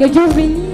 Que Dieu bénisse.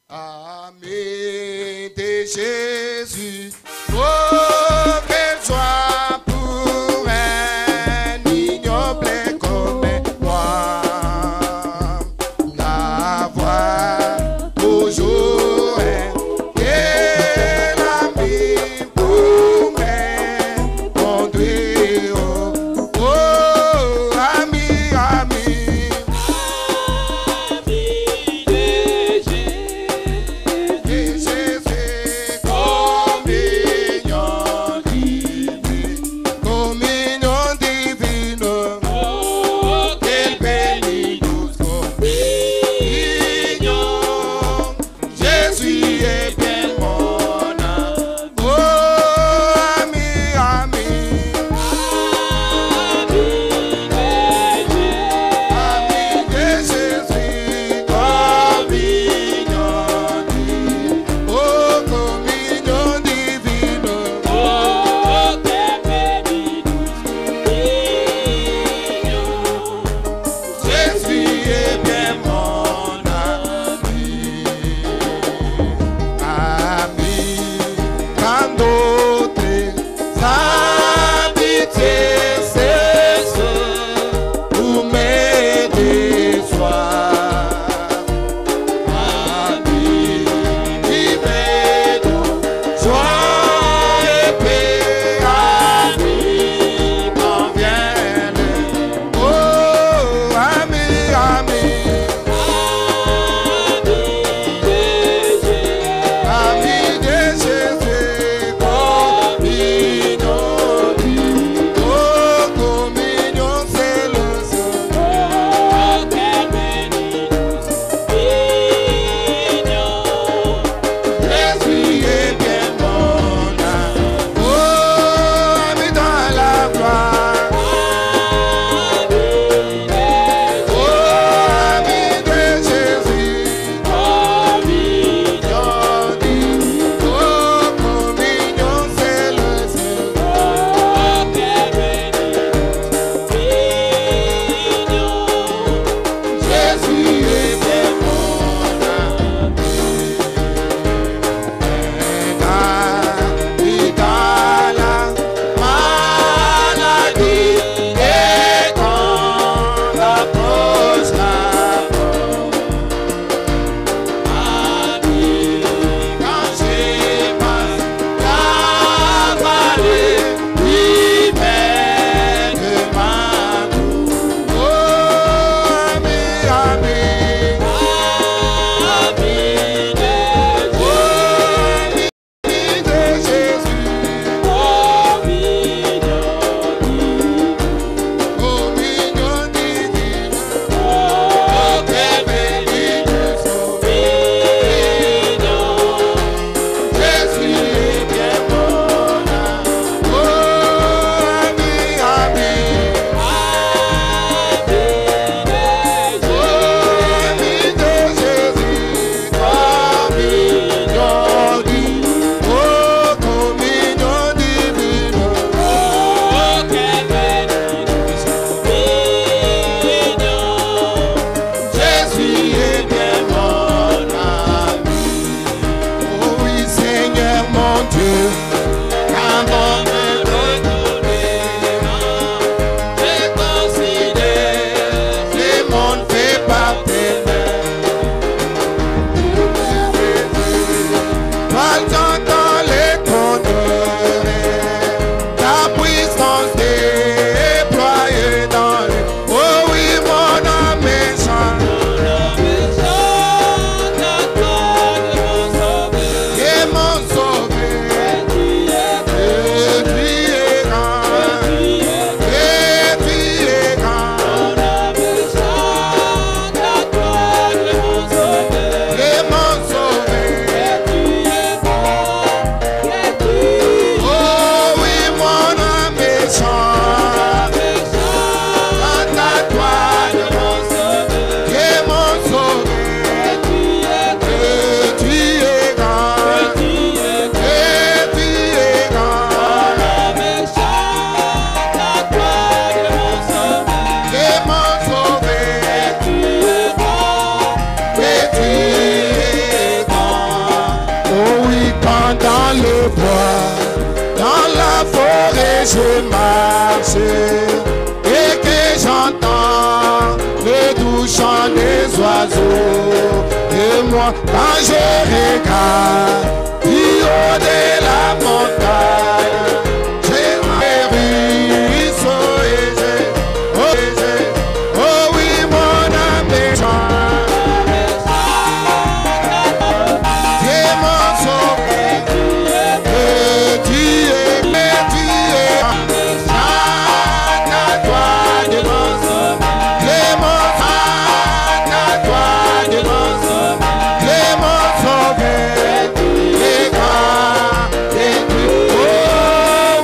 Amen de Jésus. Oh, je marche et que j'entends le doux chant des oiseaux. Et moi, quand je regarde du haut de la montagne, j'ai mes ruisseaux oh oui, mon âme chante. Dieu mon sauveur, que tu es, chante à toi de mon sauveur. Dieu mon chante à toi de mon sauveur. Dieu mon sauveur, et grand, et tu, oh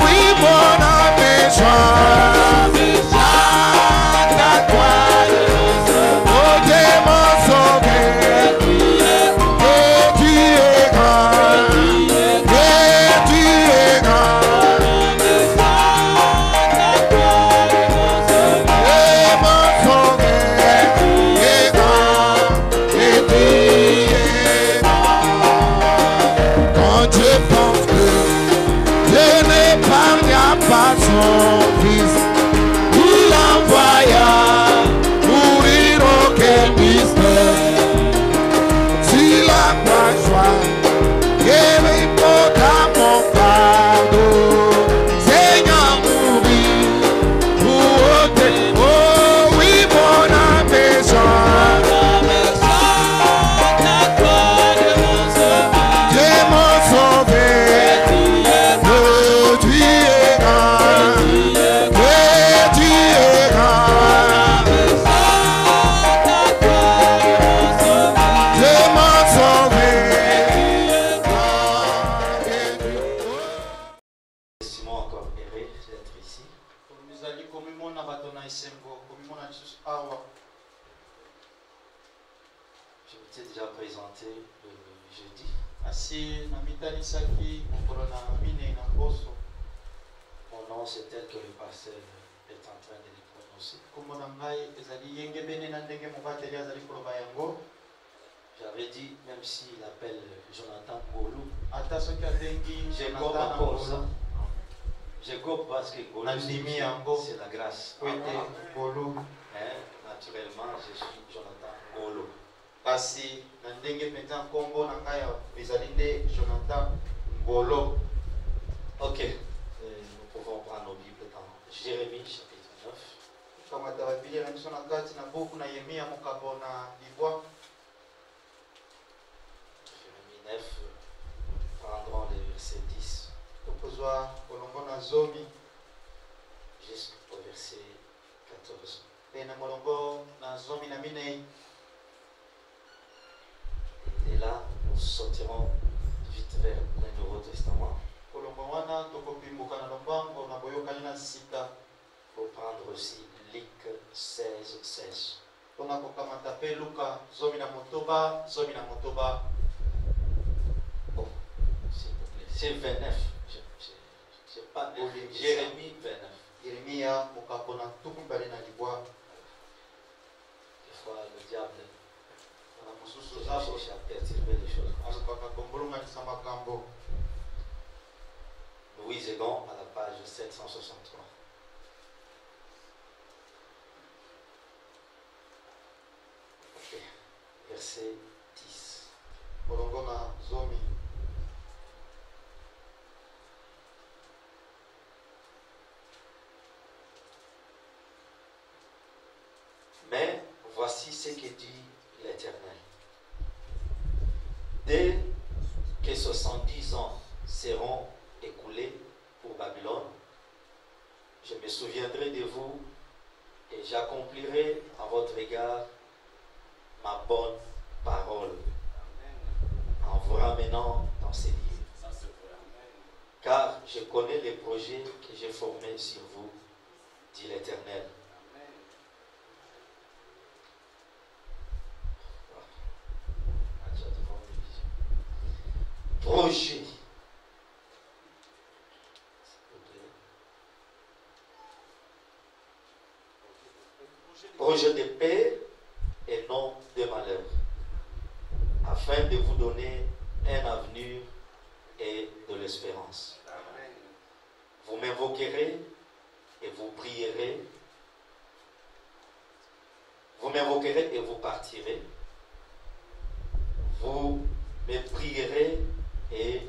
oui, mon âme chante. Chante à toi de mon sauveur. Oh Dieu mon sauveur, que tu es grand, que tu es grand. Et mon sauveur est grand, et tu es grand. Quand je pense que Dieu n'épargna pas son fils, il envoya mourir auquel mystère. Sur la croix joie, et porta mon fardeau. Seigneur mourir pour ôter, oh oui, mon âme chante. Dieu mon sauveur, que tu es grand, que tu es grand. Dieu mon sauveur, que tu es grand. Simon encore heureux d'être ici. Mizali komimona batona isengo komimona lisusu awa. Je vous ai déjà présenté le jeudi. Asi na mitanisaki mokolo na mine na poso. Mon nom c'est tel que le pasteur est en train de le prononcer. Kombo na ngai ezali yenge bene na ndenge mobateli azali koloba yango. J'avais dit, même s'il appelle Jonathan Golou, Ata soki abengi je Jonathan gobe na encore ça. Ngolo. Je gobe parce que Golou, Nandimi yango. c'est la grâce. Po ete Ngolo. Mais naturellement, je suis Jonathan Golou. Kasi na ndenge mpenza nkombo na ngai ezali nde Jonathan Ngolo. Ok, nous pouvons prendre nos Bibles dans Jérémie chapitre 9. Kamata babili na biso na kati na buku na Yeremia mokabo na libwa. Jérémie 9, nous prendrons le verset 10 Tokozwa kolongo na zomi jusqu'au verset 14. pe na molongo na zomi na minei. Et là, nous sortirons vite vers le Nouveau Testament Kolongo wana tokopimbuka na lombango na boyokani na sika pour prendre aussi Luc 16, 16. mpona kokamata pe Luka zomi na motoba Bon, s'il vous plaît. C'est 29. Je pas Jérémie 29. Yeremia mokabo na tuku mibale na libwa. Des fois, le diable Na mosusu il zabo cherche à perturber les choses. alobaka kombolonganisa makambo. Nous lisons à la page 763. Ok. Verset 10. Kolongo na zomi. Mais voici ce que dit l'Éternel. Dès que 70 ans seront écoulés pour Babylone, je me souviendrai de vous et j'accomplirai à votre égard ma bonne parole en vous ramenant dans ces lieux. Car je connais les projets que j'ai formés sur vous, dit l'Éternel. Projet. Projet de paix et non de malheur, afin de vous donner un avenir et de l'espérance. Vous m'invoquerez et vous prierez. Vous m'invoquerez et vous partirez. Vous me prierez et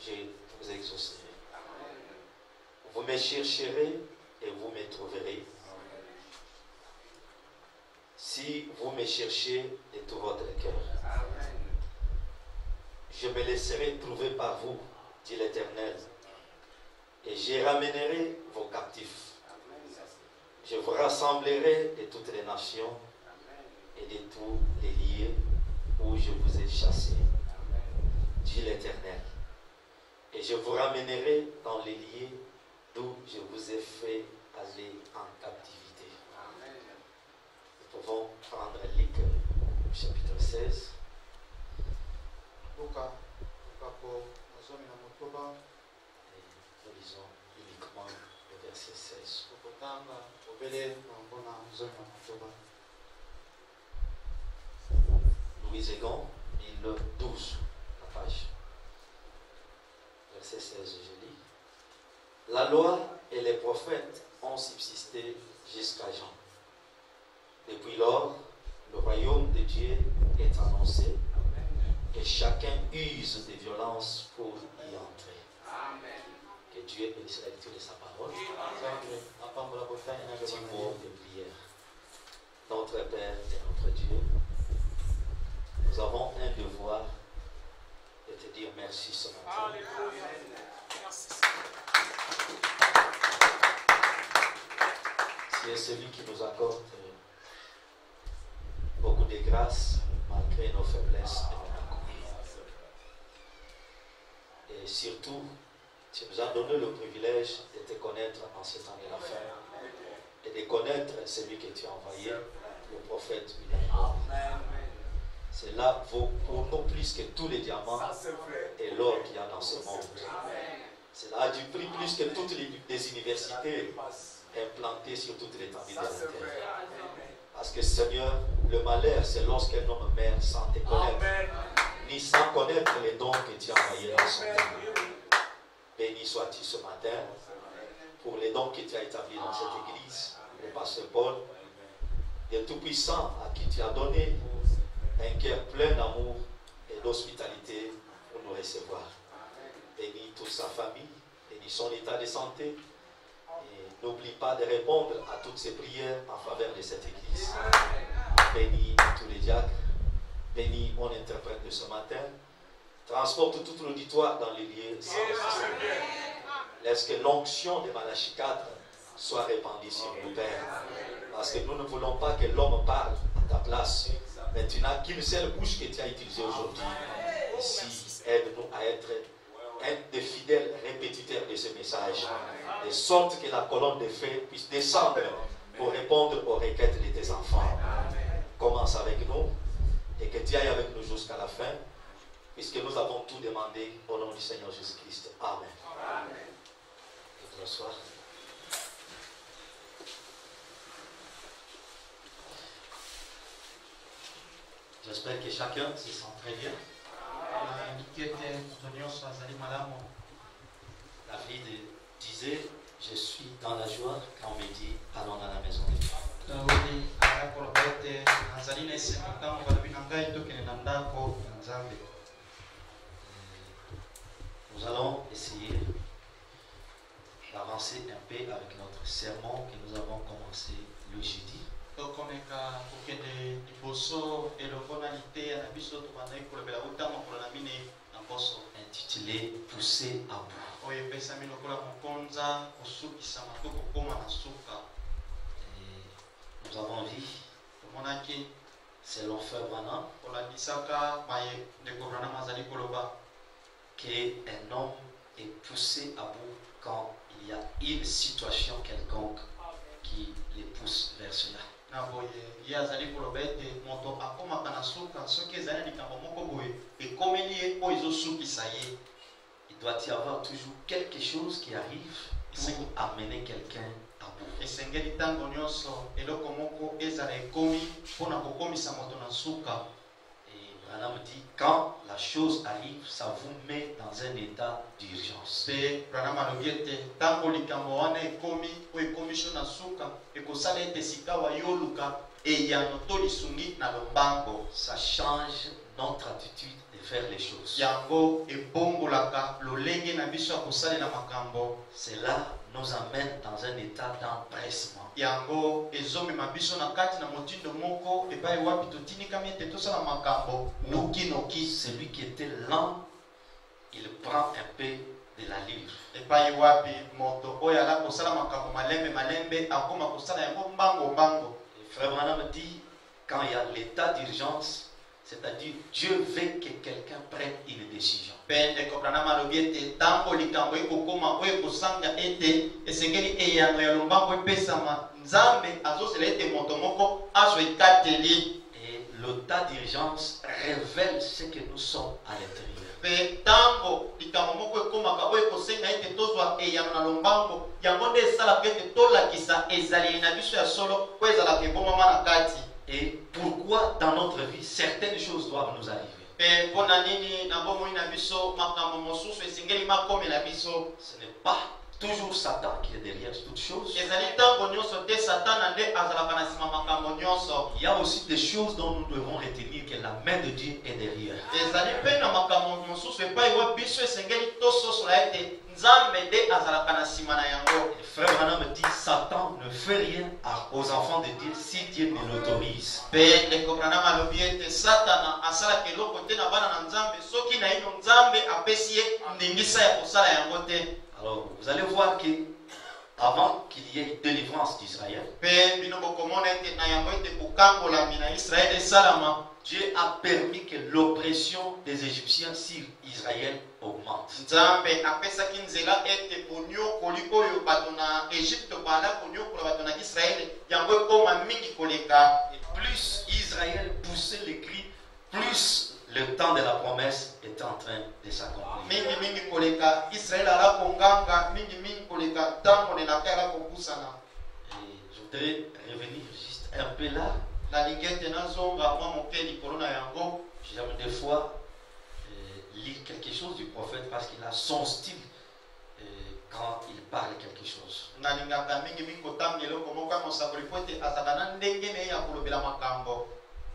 je vous exaucerai. Vous me chercherez et vous me trouverez. Si vous me cherchez de tout votre cœur. Je me laisserai trouver par vous, dit l'Éternel, et je ramènerai vos captifs. Je vous rassemblerai de toutes les nations et de tous les lieux où je vous ai chassés, dit l'Éternel. Et je vous ramènerai dans les lieux d'où je vous ai fait aller en captivité. Nous pouvons prendre Luc, chapitre 16. Nous lisons uniquement le verset 16. Louis Egon, 1012, la page. Verset 16, je lis. La loi et les prophètes ont subsisté jusqu'à Jean. Depuis lors, le royaume de Dieu est annoncé et chacun use de violence pour y entrer. Amen. Que Dieu bénisse la lecture de sa parole. Petit mot de prière. Notre Père et notre Dieu, nous avons un devoir de te dire merci ce matin. Alléluia. Merci. Tu es celui qui nous accorde beaucoup de grâce malgré nos faiblesses et nos manquements. Et surtout, tu nous as donné le privilège de te connaître en ce temps de la fin et de connaître celui que tu as envoyé, le prophète William. C'est là vaut pour nous plus que tous les diamants et l'or qu'il y a dans ce monde. Cela a du prix plus que toutes les universités implantées sur toute l'étendue de la terre. Parce que Seigneur, le malheur, c'est lorsqu'un homme meurt sans te connaître, ni sans connaître les dons que tu as envoyés dans son temps. Béni sois-tu ce matin pour les dons que tu as établis dans cette église, le pasteur Paul, le Tout-Puissant à qui tu as donné un cœur plein d'amour et d'hospitalité pour nous recevoir. Bénis toute sa famille, bénis son état de santé. Et n'oublie pas de répondre à toutes ces prières en faveur de cette église. Bénis tous les diacres, bénis mon interprète de ce matin. Transporte tout l'auditoire dans les lieux sans restriction. Laisse que l'onction de Malachie 4 soit répandue sur nous, Père. Parce que nous ne voulons pas que l'homme parle à ta place. Mais tu n'as qu'une seule bouche que tu as utilisée aujourd'hui. Ici, aide-nous à être un des fidèles répétiteurs de ce message. De sorte que la colonne de feu puisse descendre pour répondre aux requêtes de tes enfants. Commence avec nous et que tu ailles avec nous jusqu'à la fin. Puisque nous avons tout demandé au nom du Seigneur Jésus-Christ. Amen. Amen. Et bonsoir. J'espère que chacun se sent très bien. David disait, je suis dans la joie quand on me dit, allons dans la maison de Dieu. Nous allons essayer d'avancer un peu avec notre sermon que nous avons commencé le jeudi. Intitulé Pousser à bout. Et nous avons vu, selon Frère Branham, qu'un homme est poussé à bout quand il y a une situation quelconque qui le pousse vers cela. Il doit y avoir toujours quelque chose qui arrive pour amener quelqu'un à bout. Et Branham dit, quand la chose arrive, ça vous met dans un état d'urgence. Pe Branham alobi ete ntango likambo wana ekomi oyo ekomi so na suka ekosala ete sika wa yoluka eyano to lisungi na lombango. Ça change notre attitude de faire les choses. Yango ebongolaka lolenge na biso ya kosalela makambo. Cela nous amène dans un état d'empressement. Yango ezomema biso na kati na motindo moko epai wapi totinikami ete tosala makambo noki. Celui qui était lent, il prend un peu de la livre. Epai wapi moto oyo ala kosala makambo malembe akoma kosala yango mbango. Et Frère Branham dit, quand il y a l'état d'urgence, c'est-à-dire Dieu veut que quelqu'un prenne une décision. Pende ko Branham alobi ete ntango likambo ekokoma oyo kosanga ete esengeli eyano ya lombango epesama nzambe azosela ete moto moko azwa ekateli. Et l'état d'urgence révèle ce que nous sommes à l'intérieur. Pe ntango likambo moko ekomaka oyo kosenga ete tozwa eyano na lombango yango nde esalaka ete tolakisa ezaleli na biso ya solo oyo ezalaka ebomama na kati. Et pourquoi dans notre vie certaines choses doivent nous arriver? Pe mpona nini na bomoi na biso makambo mosusu esengeli makomela biso? Ce n'est pas toujours Satan qui est derrière toutes choses. Ezali ntango nyonso te satana nde azalaka na nsima makambo nyonso. Il y a aussi des choses dont nous devons retenir que la main de Dieu est derrière. Ezali mpe na makambo mosusu epai wa biso esengeli tososola ete nzambe nde azalaka na nsima na yango. Le frère Branham dit, Satan ne fait rien aux enfants de Dieu si Dieu ne l'autorise. Pe ndeko Branham alobi ete satana asalaka eloko te na bana na nzambe soki na ino nzambe apesi ye ndingisa ya kosala yango te. Alors, vous allez voir que avant qu'il y ait délivrance d'Israël, Dieu a permis que l'oppression des Égyptiens sur Israël augmente. Et plus Israël poussait les cris, plus le temps de la promesse est en train de s'accomplir. Et je voudrais revenir juste un peu là. J'aime des fois lire quelque chose du prophète parce qu'il a son style quand il parle quelque chose.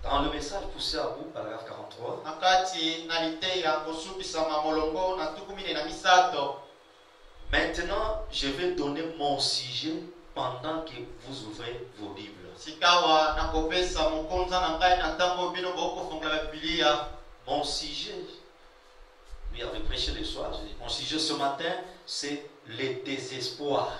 Dans le message poussé à bout, paragraphe 43, maintenant, je vais donner mon sujet pendant que vous ouvrez vos Bibles. Mon sujet, lui avait prêché le soir, mon sujet ce matin, c'est le désespoir.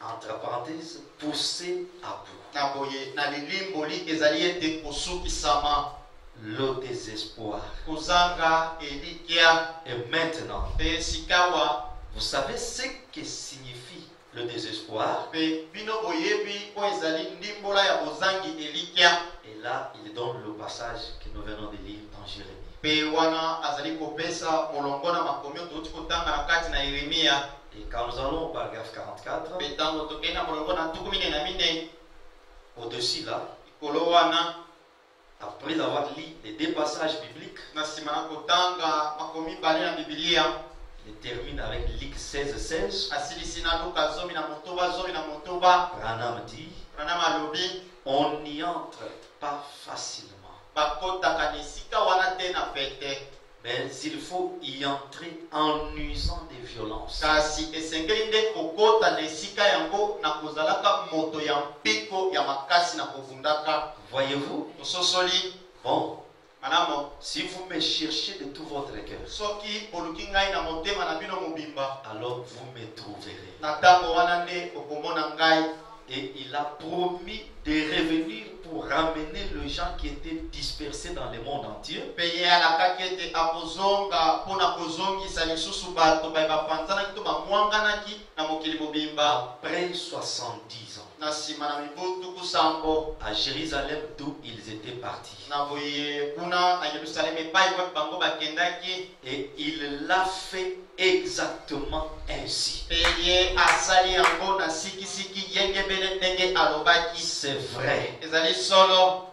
Entre parenthèses, poussé à bout. Le désespoir. Et maintenant, vous savez ce que signifie le désespoir? Et là, il donne le passage que nous venons de lire dans Jérémie. Et quand nous allons au paragraphe 44, au-dessus là, après avoir lu les deux passages bibliques, il termine avec Luc 16:16. Branham dit, on n'y entre pas facilement, mais il faut y entrer en usant des violences. Voyez-vous? Bon, si vous me cherchez de tout votre cœur, alors vous me trouverez. Et il a promis de revenir pour ramener les gens qui étaient dispersés dans le monde entier. Peye alakaki ete akozonga mpona kozongisa lisusu bato bapanzanaki to bamwanganaki na mokili mobimba. Après 70 ans, Na nsima na mibu tuku sambo à Jérusalem d'où ils étaient partis. na boye kuna na Yerusalemu epai wapi bango bakendaki. Et il l'a fait exactement ainsi. Peye asali yango na sikisiki yengebele ndenge alobaki. C'est vrai. Ezali solo.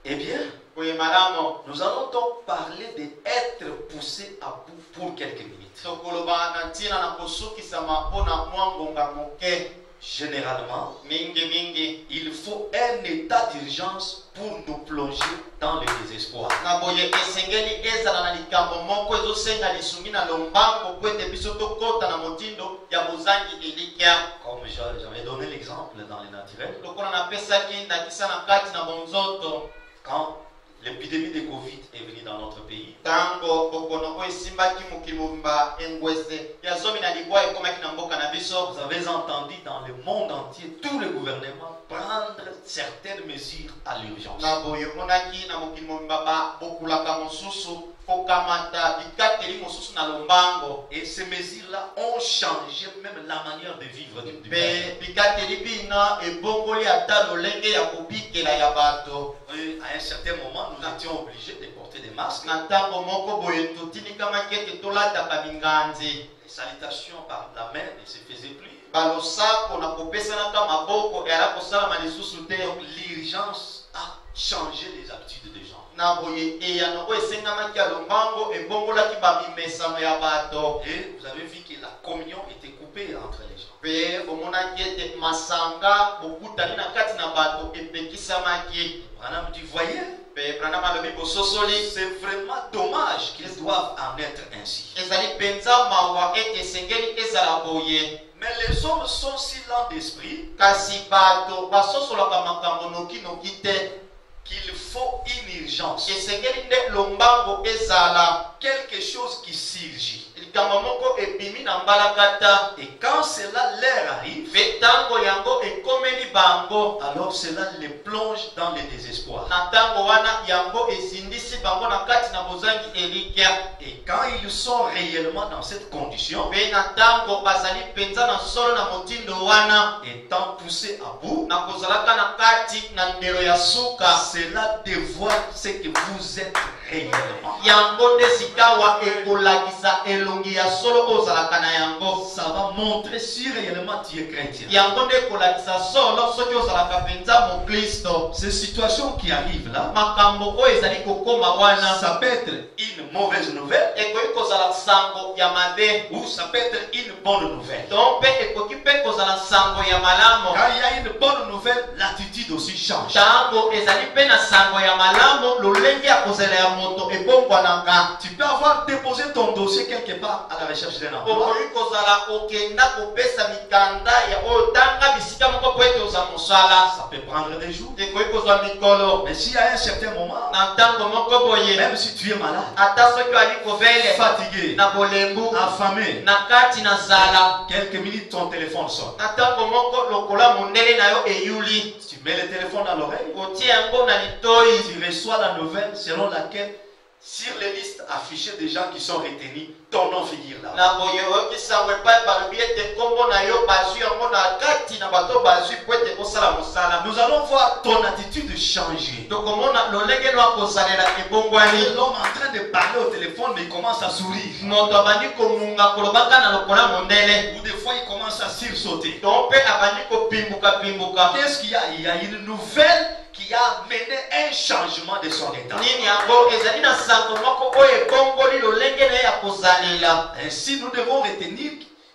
Eh bien, Boye malamo nous allons donc parler d'être poussé à bout pour quelques minutes. tokoloba na ntina na kosukisama mpona mwa ngonga moke. Généralement, mingi il faut un état d'urgence pour nous plonger dans le désespoir. na boye esengeli ezala na likambo moko ezosenga lisungi na lombango po ete biso tokota na motindo ya bozangi elikya. Comme j'avais donné l'exemple dans les naturels, lokola napesaki ndakisa na kati na bonzoto quand l'épidémie de Covid est venue dans notre pays, ntango bokono oyo esimbaki mokili mobimba engwese ya zomi na libwa ekomaki na mboka na biso. vous avez entendu dans le monde entier tous les gouvernements prendre certaines mesures à l'urgence. na boye omonaki na mokili mobimba bokulaka mosusu kokamata bikateli mosusu na lombango. Et ces mesures-là ont changé même la manière de vivre du Pe peuple. bikateli bina ebongoli ata lolenge ya kobikela ya bato. Et à un certain moment, nous étions obligés de porter des masques. na ntango moko boye totinikamaki ete tolataka minganzi. Les salutations par la main ne se faisaient plus. balosako na kopesanaka maboko eyala kosalama lisusu te. Donc l'urgence a changé les habitudes des gens. na boye eyano oyo esengamaki ya lombango ebongolaki bamimesano ya bato. Et vous avez vu que la communion était coupée entre les gens. Pe omonaki ete masanga bokutani na kati na bato epekisamaki. Madame, tu voyais, Pe Branham alobi bososoli c'est vraiment dommage qu'ils doivent en être ainsi. ezali mpenza mawa ete esengeli ezala boye. Mais les hommes sont si lents d'esprit kasi bato basosolaka makambo nokinoki te. qu'il faut une urgence, esengeli nde lombango ezala quelque chose qui surgit. likambo moko ebimi na mbalakata. Et quand cela leur arrive, Pe ntango yango ekomeli bango. alors cela les plonge dans le désespoir. na ntango wana yango ezindisi bango na kati na bozangi elikya. Et quand ils sont réellement dans cette condition, Pe na ntango bazali mpenza na solo na motindo wana étant poussés à bout, na kozalaka na kati na ndelo ya suka. cela dévoile ce que vous êtes réellement. yango nde sikawa ekolakisa elongi ya solo oyo ozalaka na yango. Ça va montrer si réellement tu es chrétien. yango nde ekolakisa solo soki ozalaka mpenza mokristo. Ces situations qui arrivent là, makambo oyo ezali kokoma wana ça peut être une mauvaise nouvelle ekoki kozala sango ya mabe ou ça peut être une bonne nouvelle. to mpe ekoki mpe kozala sango ya malamu. Quand il y a une bonne nouvelle, l'attitude aussi change. ntango ezali mpe na sango ya malamu lolenge ya kozela ya moto ebongwanaka. Tu peux avoir déposé ton dossier quelque part à la recherche d'un emploi. okoki kozala okenda kopesa mikanda ya oyo tanga bisika moko po ete oza mosala. Ça peut prendre des jours. ekoki kozwa mikolo Mais s'il y a un certain moment, na ntango moko boye même si tu es malade, ata soki ali kovele fatigué, na bolembu affamé, na kati na zala quelques minutes ton téléphone sonne. na ntango moko lokola mondele na yo eyuli Tu mets le téléphone à l'oreille, otie yango na litoi. tu reçois la nouvelle selon laquelle sur les listes affichées des gens qui sont retenus, ton nom figure là. na boye oyoki sango epai balobi ete nkombo na yo bazwi yango na kati na bato bazwi po ete osala mosala. Nous allons voir ton attitude changer. tokomona lolenge no akosalela ebongwani. L'homme en train de parler au téléphone, mais il commence à sourire. moto abandi komunga kolobaka na lokola mondele Ou des fois, il commence à sursauter. to mpe abandi kopimbuka. Qu'est-ce qu'il y a? Il y a une nouvelle qui a mené un changement de son état. nini yango ezali na sango moko oyo ebongoli lolenge na ye ya kozalela. Ainsi, nous devons retenir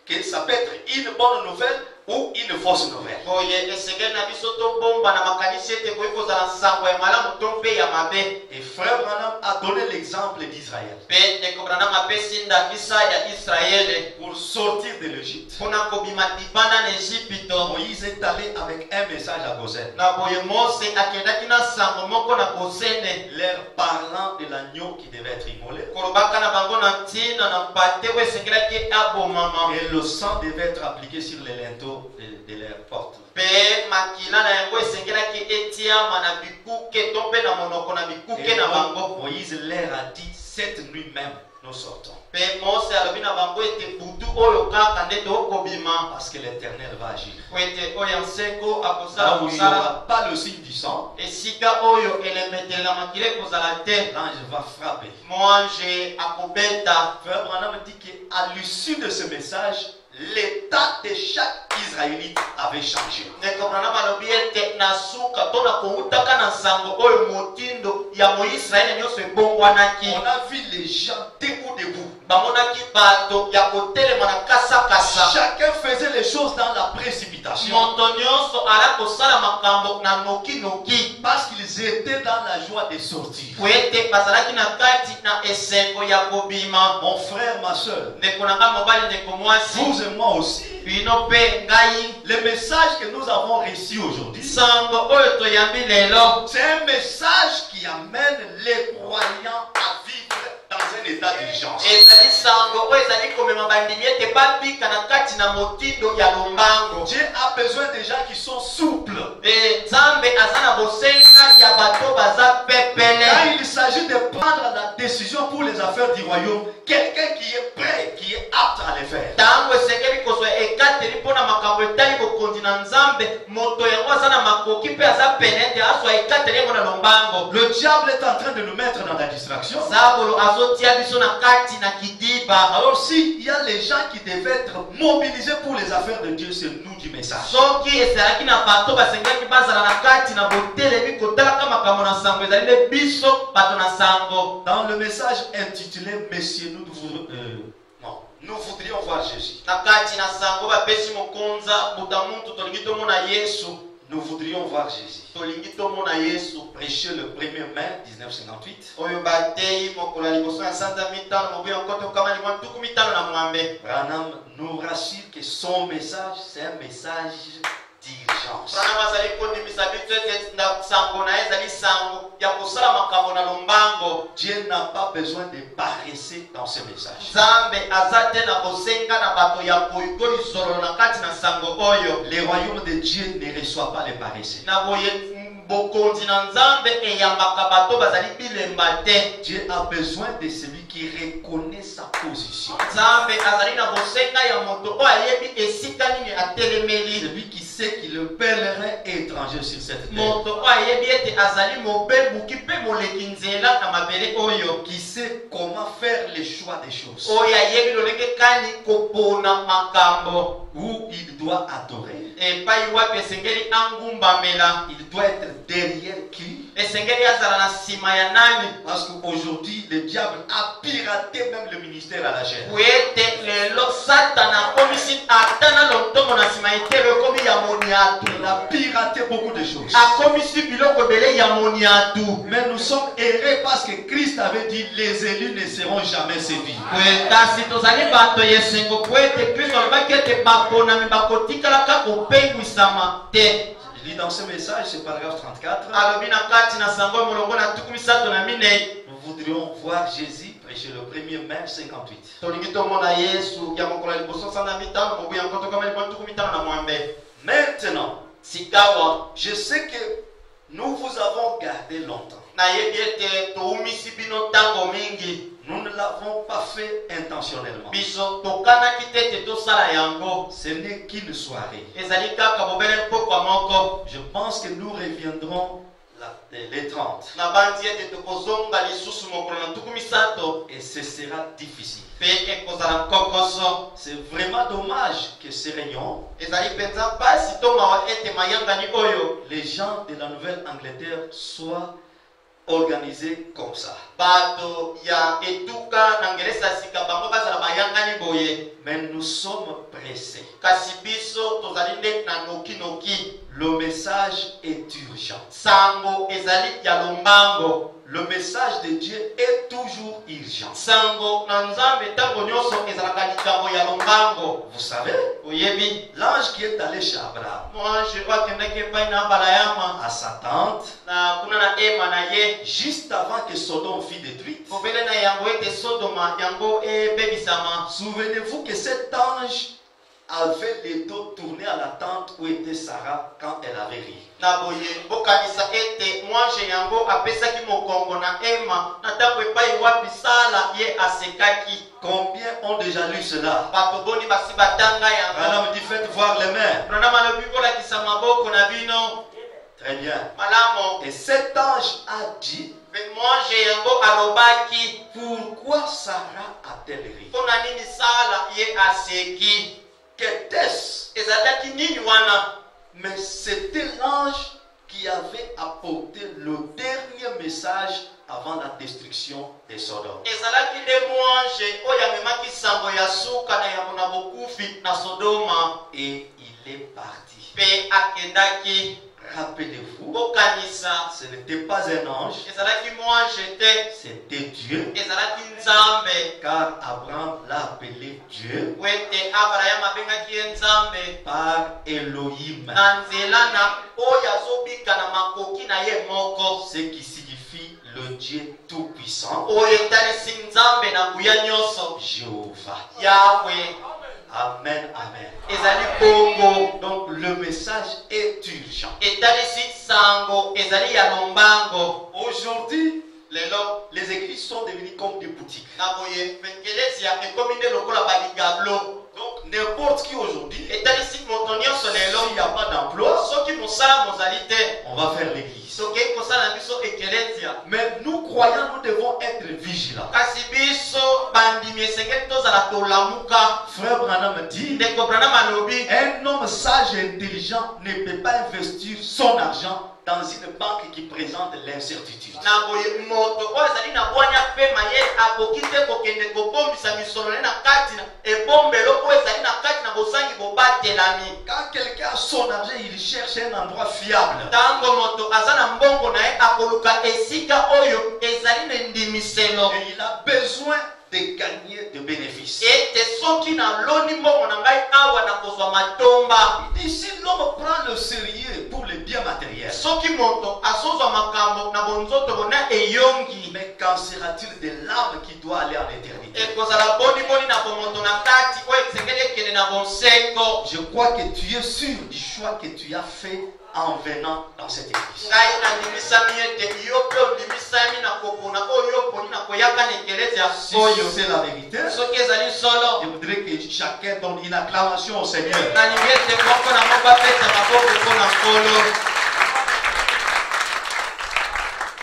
que ça peut être une bonne nouvelle ou une fausse nouvelle. boye esengeli na biso tobomba na makanisi ete ekoki kozala sango ya malamu to mpe ya mabe. Et frère Branham a donné l'exemple d'Israël. mpe ndeko Branham apesi ndakisa ya Israele Pour sortir de l'Égypte, mpona kobima libanda na Ejipito. Moïse est allé avec un message à Goshen, na boye Mose akendaki na sango moko na Gosene leur parlant de l'agneau qui devait être immolé. kolobaka na bango na ntina na mpate oyo esengelaki abomama. Et le sang devait être appliqué sur les linteaux de leur porte. Pe makila na yango esengelaki etiama na bikuke to mpe na monoko na bikuke Et na donc, bango. Moïse leur a dit, cette nuit même, nous sortons. Pe Mose alobi na bango ete butu oyo kaka nde tokobima Parce que l'Éternel va agir. po ete oyo ya nseko akosala Là où il n'y kosala aura pas le signe du sang, esika oyo elemetele na makila ekozala te. l'ange va frapper. Moange akobeta. Frère Branham dit qu'à l'issue de ce message, l'état de chaque Israélite avait changé. Ndeko Branham alobi ete na suka to na koutaka na nsango oyo motindo ya moisraele nyonso ebongwanaki. On a vu les gens debout. Bamonaki bato ya kotelema na kasa-kasa. Chacun faisait les choses dans la précipitation. Moto nyonso ala kosala makambo na noki-noki. Parce qu'ils étaient dans la joie de sortir. Po ete bazalaki na kati na esengo ya kobima. Mon frère, ma soeur, Ndeko na nga mobali ndeko mwasi. vous et moi aussi, Bino mpe ngai. le message que nous avons reçu aujourd'hui, Sango oyo toyambi lelo. c'est un message qui amène les croyants à vivre dans un état d'urgence. Ezali sango oyo ezali komema bandimi ete babika na kati na motindo ya lombango. Dieu a besoin des gens qui sont souples. Nzambe aza na bosenga ya bato baza pepele. Quand il s'agit de prendre la décision pour les affaires du royaume, quelqu'un qui est prêt, qui est apte à les faire. Tango esengeli kozwa ekateli mpona makambo etali bokonzi na nzambe, moto yango aza na makoki mpe aza pene ete azwa ekateli yango na lombango. Le diable est en train de nous mettre dans la distraction. Zabolo azotia biso na kati na kidiba. Alors s'il y a les gens qui devaient être mobilisés pour les affaires de Dieu, c'est nous du message. Soki esalaki na bato basengelaki bazala na kati na botelemi kotalaka makambo na sango ezali nde biso bato na sango. Dans le message intitulé Messieurs, nous voudrions voir Jésus. Na kati na sango bapesi mokonza buta muntu tolingi tomona Yesu. Nous voudrions voir Jésus. Tolingi tomona Yesu. Prêché le 1er mai 1958. Oyo batei mokolo ya liboso ya sanza mitano mobu ya nkoto kama limwa tuku mitano na mwambe. Branham nous rassure que son message, c'est un message d'urgence. Branham azali kondimisa biso ete na sango na ye ezali sango ya kosala makambo na lombango. Dieu n'a pas besoin de paresser dans ce message. Nzambe aza te na kosenga na bato ya koyiko lisolo na kati na sango oyo. Le royaume de Dieu ne reçoit pas les paresseux. Na boye bokonzi na nzambe eyambaka bato bazali bilemba te. Dieu a besoin de celui qui reconnaît sa position. Nzambe azali na bosenga ya moto oyo ayebi esika nini atelemeli. Celui qui sait qu'il est le pèlerin étranger sur cette terre. Moto oyo ayebi ete azali mobebuki mpe moleki nzela na mabele oyo. Qui sait comment faire les choix des choses. Oyo ayebi lolenge kani kopona makambo. Où il doit adorer. Epai wapi esengeli angumbamela. Il doit être derrière qui? Esengeli azala na nsima ya nani. Parce qu'aujourd'hui, le diable a piraté même le ministère à la chaîne. Wete lelo satana akomisi ata na lotongo na nsima etelo ekomi ya moniatu. Il a piraté beaucoup de choses. Akomisi biloko ebele ya moniatu. Mais nous sommes errés parce que Christ avait dit les élus ne seront jamais sévis. Kasi tozali bato yesengo po ete Kristo alobaki ete baponami bakotikalaka kopengwisama te. Je lis dans ce message, ce paragraphe 34. Alobi na kati na sango molongo na tuku misato na minei. Nous voudrions voir Jésus prêcher le 1er mai 58. Tolingi tomona Yesu ya mokolo ya liboso sana mitano mobu ya nkoto kama ilikuwa tuku mitano na mwambe. Maintenant, Sikawa je sais que nous vous avons gardé longtemps. na yebi ete toumisi bino tango mingi. Nous ne l'avons pas fait intentionnellement. Biso tokanaki te ete tosala yango. Ce n'est qu'une soirée. Ezali kaka bobele pokwa moko. Je pense que nous reviendrons les 30. Na bandi ete tokozonga lisusu mokolo na tuku misato. Et ce sera difficile. Pe ekozala kokoso. C'est vraiment dommage que ces réunions, Ezali penza pasi to mawa ete mayangani oyo. les gens de la Nouvelle-Angleterre soient organisés comme ça. Bato ya etuka na ngelesa sika bango bazala mayangani boye. Mais nous sommes pressés. Kasi biso tozali nde na noki-noki. Le message est urgent. Sango ezali ya lombango. Le message de Dieu est toujours urgent. Sango na nzambe tango nyonso ezalaka likambo ya lombango. Vous savez, Oyebi l'ange qui est allé chez Abraham, mwange wakendaki epai na balayama à sa tente, na kuna na ema na ye. juste avant que Sodome fût détruite, Kobele na yango ete Sodoma yango ebebisama. souvenez-vous que cet ange avait les dos tournés à la tente où était Sarah quand elle avait ri. Na boye bokanisa ete mwange yango apesaki mokongo na Emma na tango epai wapi Sala ye asekaki. Combien ont déjà lu cela? Bato boni basi batanga yango. Madame dit faites voir les mains. Brana malobi kolakisa maboko na bino. Très bien. Malamo. Et cet ange a dit, Mwange yango alobaki, pourquoi Sarah a-t-elle ri? pona nini Sala ye aseki? Qu'était-ce? Ezalaki nini wana? Mais c'était l'ange qui avait apporté le dernier message avant la destruction des Sodomes. Ezalaki de mwange oyo amemaki sango ya suka na ya mona bokufi na Sodoma. Et il est parti. Pe akendaki. Rappelez-vous, Bokanisa. ce n'était pas un ange, Ezalaki mwange te. c'était Dieu. Ezalaki nzambe. Car Abraham l'a appelé Dieu Wete Abraham abengaki ye nzambe. par Elohim, Na nzela na oyo azobika na makoki na ye moko. ce qui signifie le Dieu tout-puissant, Oyo etalisi nzambe na nguya nyonso. Jéhovah. Yahweh. Amen, amen. Ezali Kongo. Donc le message est urgent. Etalisi sango. Ezali ya lombango. Aujourd'hui, Lelo. les églises sont devenues comme des boutiques. Na boye. Ekelesi ekomi nde lokola baligablo. Donc n'importe qui aujourd'hui, Etalisi moto nyonso lelo. s'il n'y a pas d'emploi, Soki mosala mozali te. on va faire l'église. Soki kosala biso ekelesia. Mais nous croyants, nous devons être vigilants. Kasi biso bandimi esengeli tozala tolamuka. Frère Branham dit, Ndeko Branham alobi. un homme sage et intelligent ne peut pas investir son argent dans une banque qui présente l'incertitude. Na boye moto oyo ezali na bwanya pema ye akoki te kokende kobombisa misolo ne na kati na ebombelo oyo ezali na kati na bosangi bobatelami. Quand quelqu'un a son argent, il cherche un endroit fiable. Tango moto aza na mbongo na ye akoluka esika oyo ezali na ndimiselo. Et il a besoin de gagner des bénéfices. Ete soki na loni mbongo na ngai awa na kozwa matomba. Il dit, si l'homme prend le sérieux pour les biens matériels, Soki moto azozwa makambo na bonzoto bona eyongi. mais qu'en sera-t-il de l'âme qui doit aller en éternité? Ekozala boni boni na bomoto na kati oyo esengeli ekende na bonsengo. Je crois que tu es sûr du choix que tu as fait en venant dans cette église. Ngai nandimisami ete yo mpe ondimisami na kopona oyo oponi na koyaka na ekelezia Si oyo. c'est la vérité, Soki ezali solo, je voudrais que chacun donne une acclamation au Seigneur. nalingi ete moko na moko apesa maboko mpona nkolo.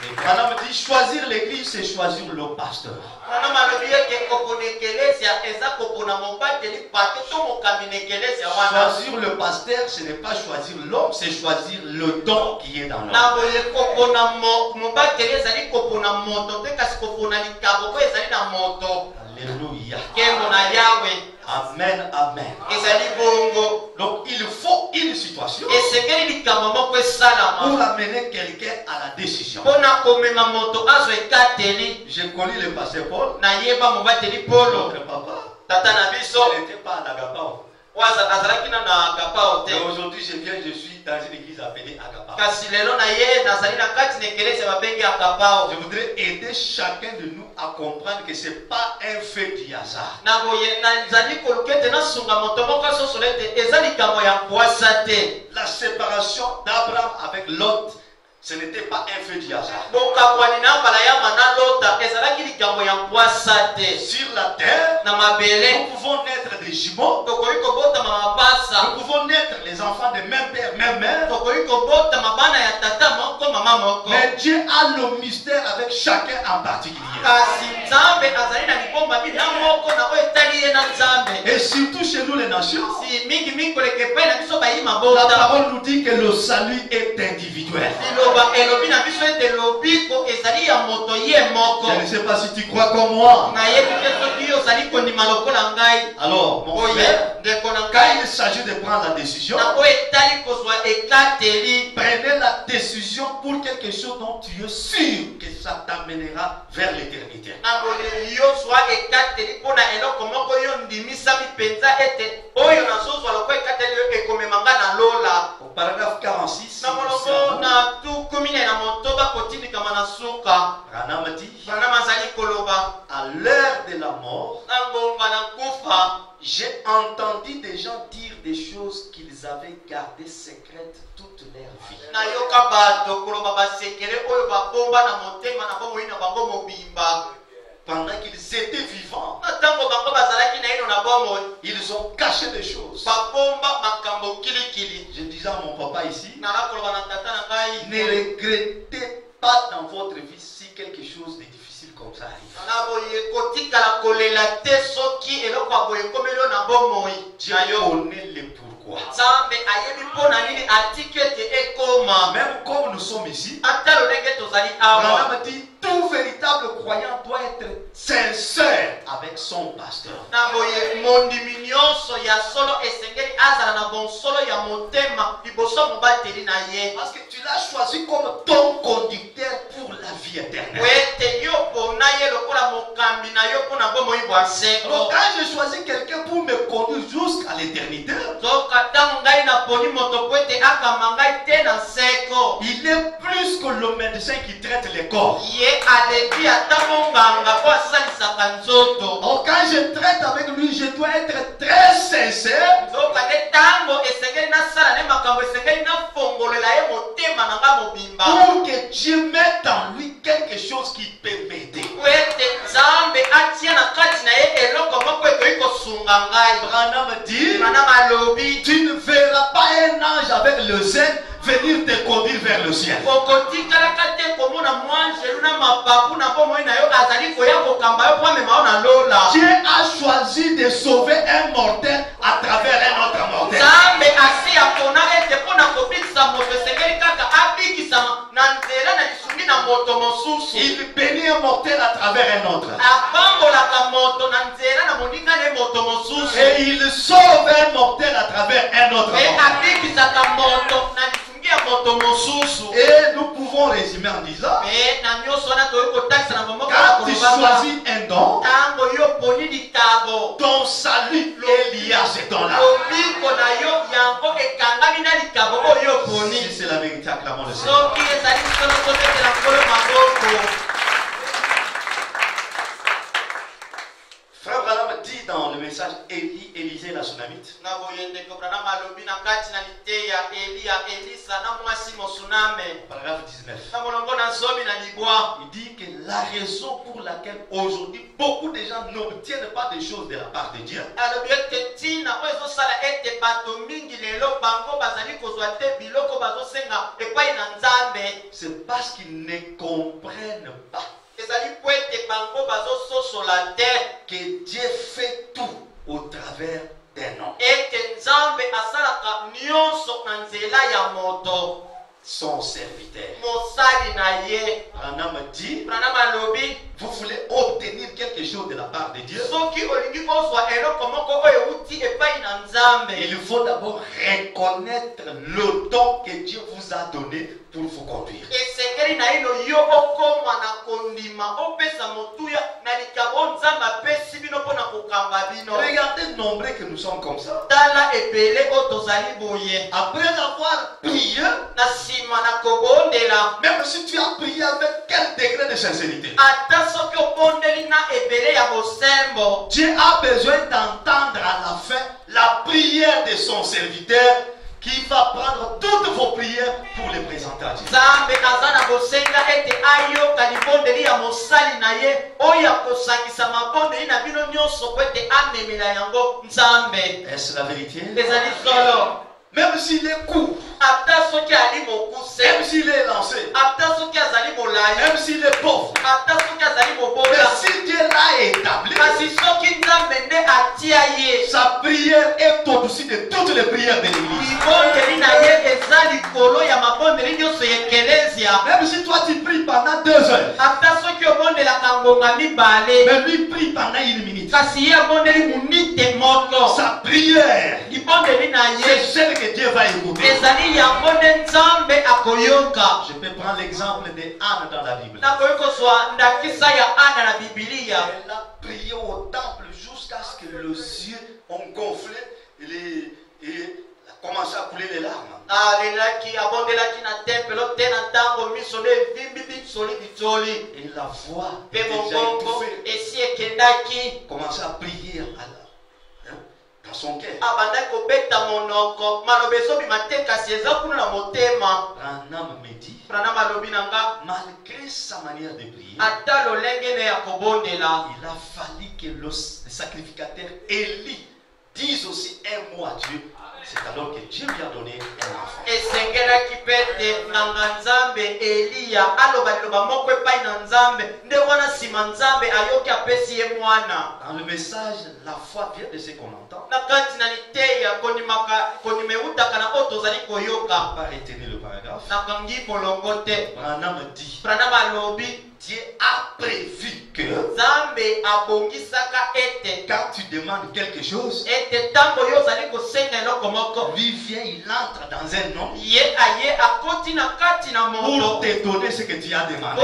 Et Branham dit, choisir l'église, c'est choisir le pasteur. Wana malobi ete kopona ekelezia eza kopona mobateli pate to mokambi na ekelezia wana. Choisir le pasteur, ce n'est pas choisir l'homme, c'est choisir le don qui est dans l'homme. Na boye kopona mobateli ezali kopona moto te kasi kopona likabo oyo ezali na moto. Alléluia. Nkembo na Yawe Amen, amen. ezali bongo. Donc il faut une situation Esengeli likambo moko esalama pour amener quelqu'un à la décision. mpona komema moto azwa ekateli. J'ai connu le pasteur Paul, Nayeba mobateli Polo notre papa. tata na biso Il n'était pas à Agapao. azalaki na agapao Et te. aujourd'hui, je viens, je suis dans une église appelée Agapao. Kasi lelo na ye nazali na kati na ekelesi babengi agapao. Je voudrais aider chacun de nous à comprendre que ce n'est pas un fait du hasard. Na boye nazali koluka ete nasunga moto moko asosolo ete eza likambo ya mpwasa te. La séparation d'Abraham avec Lot, ce n'était pas un fait du hasard. Bokabwani na mbala ya manalota ezalaki likambo ya mpwasa te. Sur la terre, Na mabele nous pouvons naître des jumeaux, tokoki kobotama mapasa. nous pouvons naître les enfants de même père, même mère. Tokoki kobotama bana ya tata moko mama moko. Mais Dieu a le mystère avec chacun en particulier. Kasi nzambe azali na libomba bina moko na oyo etali ye na nzambe. Et surtout chez nous les nations, Si mingi koleka epai na biso bayima la bota. parole nous dit que le salut est individuel. Liloba elobi na biso ete lobiko ezali ya moto ye moko. Je ne sais pas si tu crois comme moi. Nayebi te soki yo ozali kondima lokola ngai. Alors, mon Oye frère, ndeko na quand ngai il s'agit de prendre la décision, na oyo etali kozwa ekateli. prenez la décision pour quelque chose dont tu es sûr que ça t'amènera vers l'éternité. Na boleli yo zwa ekateli mpona eloko moko yo ndimisami mpenza ete oyo nazozwa lokola ekateli yo ekomema nga na lola. Au paragraphe 46, Na molongo na tukumi na motoba kotindikama na suka. Branham dit, Bana mazali koloba à l'heure de la mort, na ngonga na kufa. j'ai entendu des gens dire garder secrète toute leur vie. nayoka bato koloba basekele oyo babomba na motema na bomoi na bango mobimba Pendant qu'ils étaient vivants, ntango bango bazalaki na ino na bomoi ils ont caché des choses. babomba makambo kilikili. Je disais à mon papa ici, nala koloba na tata na ngai ne regrettez pas dans votre vie si quelque chose de difficile comme ça arrive. na boye kotikala kolela te soki eloko ya boye ekomeli na bomoi Dieu na yo. connaît le pourquoi. nzambe ayebi mpo na nini atiki ete ekoma. Même comme nous sommes ici, ata lolenge tozali awa Branham dit tout véritable croyant doit être sincère avec son pasteur. na boye mondimi nyonso ya solo esengeli azala na bonsolo ya motema liboso mobateli na ye Parce que tu l'as choisi comme ton conducteur pour la vie éternelle. po ete yo pona ye lokola mokambi na yo mpo na bomoi bwa Alors seko. quand j'ai choisi quelqu'un pour me conduire jusqu'à l'éternité, zoka ntango ngai naponi moto po ete akamba ngai te na seko il est plus que le médecin qui traite les corps. ye alebi ata monganga po asalisaka nzoto. Alors quand je traite avec lui, je dois être très sincère zoka nde ntango esengeli nasala ne makambo esengeli nafongolela ye motema na nga mobimba pour que Dieu mette en lui quelque chose qui peut m'aider. po ete nzambe atia na kati na ye eloko moko ekoki kosunga ngai. Branham dit, mana malobi tu ne verras pas un ange avec le zèle venir te conduire vers le ciel. okotikalaka te komona mwanjelu na mapapu na bomoi na yo azali koya kokamba yo po amema yo na lola. Dieu a choisi de sauver un mortel à travers un autre mortel. nzambe asi apona ete mpo na kobikisa moto esengeli kaka abikisama na nzela na lisungi na moto mosusu. Il bénit un mortel à travers un autre. apambolaka moto na nzela na moningane moto mosusu. Et il sauve un mortel à travers un autre e mortel. abikisaka moto na lisungi ya moto mosusu. Et nous pouvons résumer en disant, me na nyonso wana toyei kotakisa na bomoko na quand tu kolobaka choisis un don, ntango yo poni likabo ton salut est lié à ce don-là. lobiko na yo yango ekangami na likabo oyo yo poni. Si c'est la vérité, acclamons le Seigneur. soki ezali solo tobetela nkolo maboko. Frère Branham dit dans le message Élisée la Sunamite, na boye ndeko Branham alobi na kati na liteya eliya elisa na mwasi mosuname paragraphe 19. na molongo na zomi na libwa. Il dit que la raison pour laquelle aujourd'hui beaucoup de gens n'obtiennent pas des choses de la part de Dieu, alobi ete ntina oyo ezosala ete bato mingi lelo bango bazali kozwa te biloko bazosenga epai na nzambe c'est parce qu'ils ne comprennent pas ezali po ete bango bazososola te que Dieu fait tout au travers d'un homme. ete nzambe asalaka nyonso na nzela ya moto Son serviteur. mosali na ye. Branham dit, Branham alobi vous voulez obtenir quelque chose de la part de Dieu, soki olingi kozwa eloko moko oyo euti epai na nzambe il faut d'abord reconnaître le don que Dieu vous a donné pour vous conduire. esengeli na ino yo okoma na kondima opesa motuya na likabo nzambe apesi bino mpo na kokamba bino. Regardez nombreux que nous sommes comme ça. tala ebele oyo tozali boye Après avoir prié, na nsima na kobondela même si tu as prié avec quel degré de sincérité, ata soki obondeli na ebele ya bosembo Dieu a besoin d'entendre à la fin la prière de son serviteur qui va prendre toutes vos prières pour les présenter à Dieu. nzambe aza na bosenga ete ayoka libondeli ya mosali na ye oyo akosangisa mabondeli na bino nyonso po ete amemela yango nzambe. Est-ce la vérité? ezali solo Même s'il est court, ata soki ali mokuse même s'il est lancé, ata soki azali molai même s'il est pauvre, ata soki azali mais mobola si Dieu l'a établi, kasi soki nzambe nde atia ye sa prière est au-dessus de toutes les prières de l'église. libondeli na ye eza likolo ya mabondeli nyonso ya ekelezia. Même si toi tu pries pendant 2 heures, ata soki obondelaka ngonga mibale mais lui prie pendant 1 minute, kasi ye abondeli munite moko sa prière, libondeli na c'est ye celle que Dieu va écouter. ezali yango nde nzambe akoyoka. Je peux prendre l'exemple de Anne dans la Bible. nakoki kozwa ndakisa ya ana na bibilia. Elle a prié au temple jusqu'à ce que les yeux ont gonflé et a commencé à couler les larmes. alelaki abondelaki na tempelo te na ntango miso nde evimbi bisoli bitoli Et la voix mpe déjà mongongo étouffée esi ekendaki commençait à prier dans son cœur. Branham me dit, malgré sa manière de prier, il a fallu que le sacrificateur Élie dise aussi un mot à Dieu. C'est alors que Dieu lui a donné un enfant. Dans le message, la foi vient de ce qu'on entend. On va retenir le paragraphe. Branham dit, Dieu a prévu que quand tu demandes quelque chose, lui vient, il entre dans un nom pour te donner ce que tu as demandé.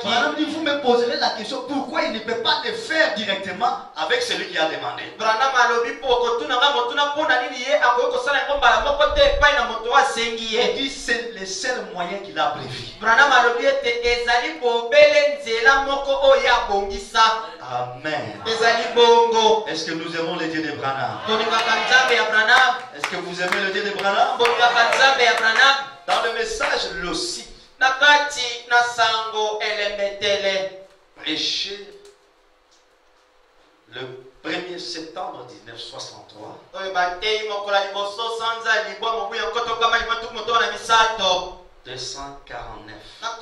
Branham dit, vous me poserez la question, pourquoi il ne peut pas le faire directement avec celui qui a demandé? Il dit, c'est le seul moyen qu'il a prévu. Amen. Est-ce que nous aimons le Dieu de Branham? Est-ce que vous aimez le Dieu de Branham? Dans le message, le aussi, prêché le 1er septembre 1963, 249 à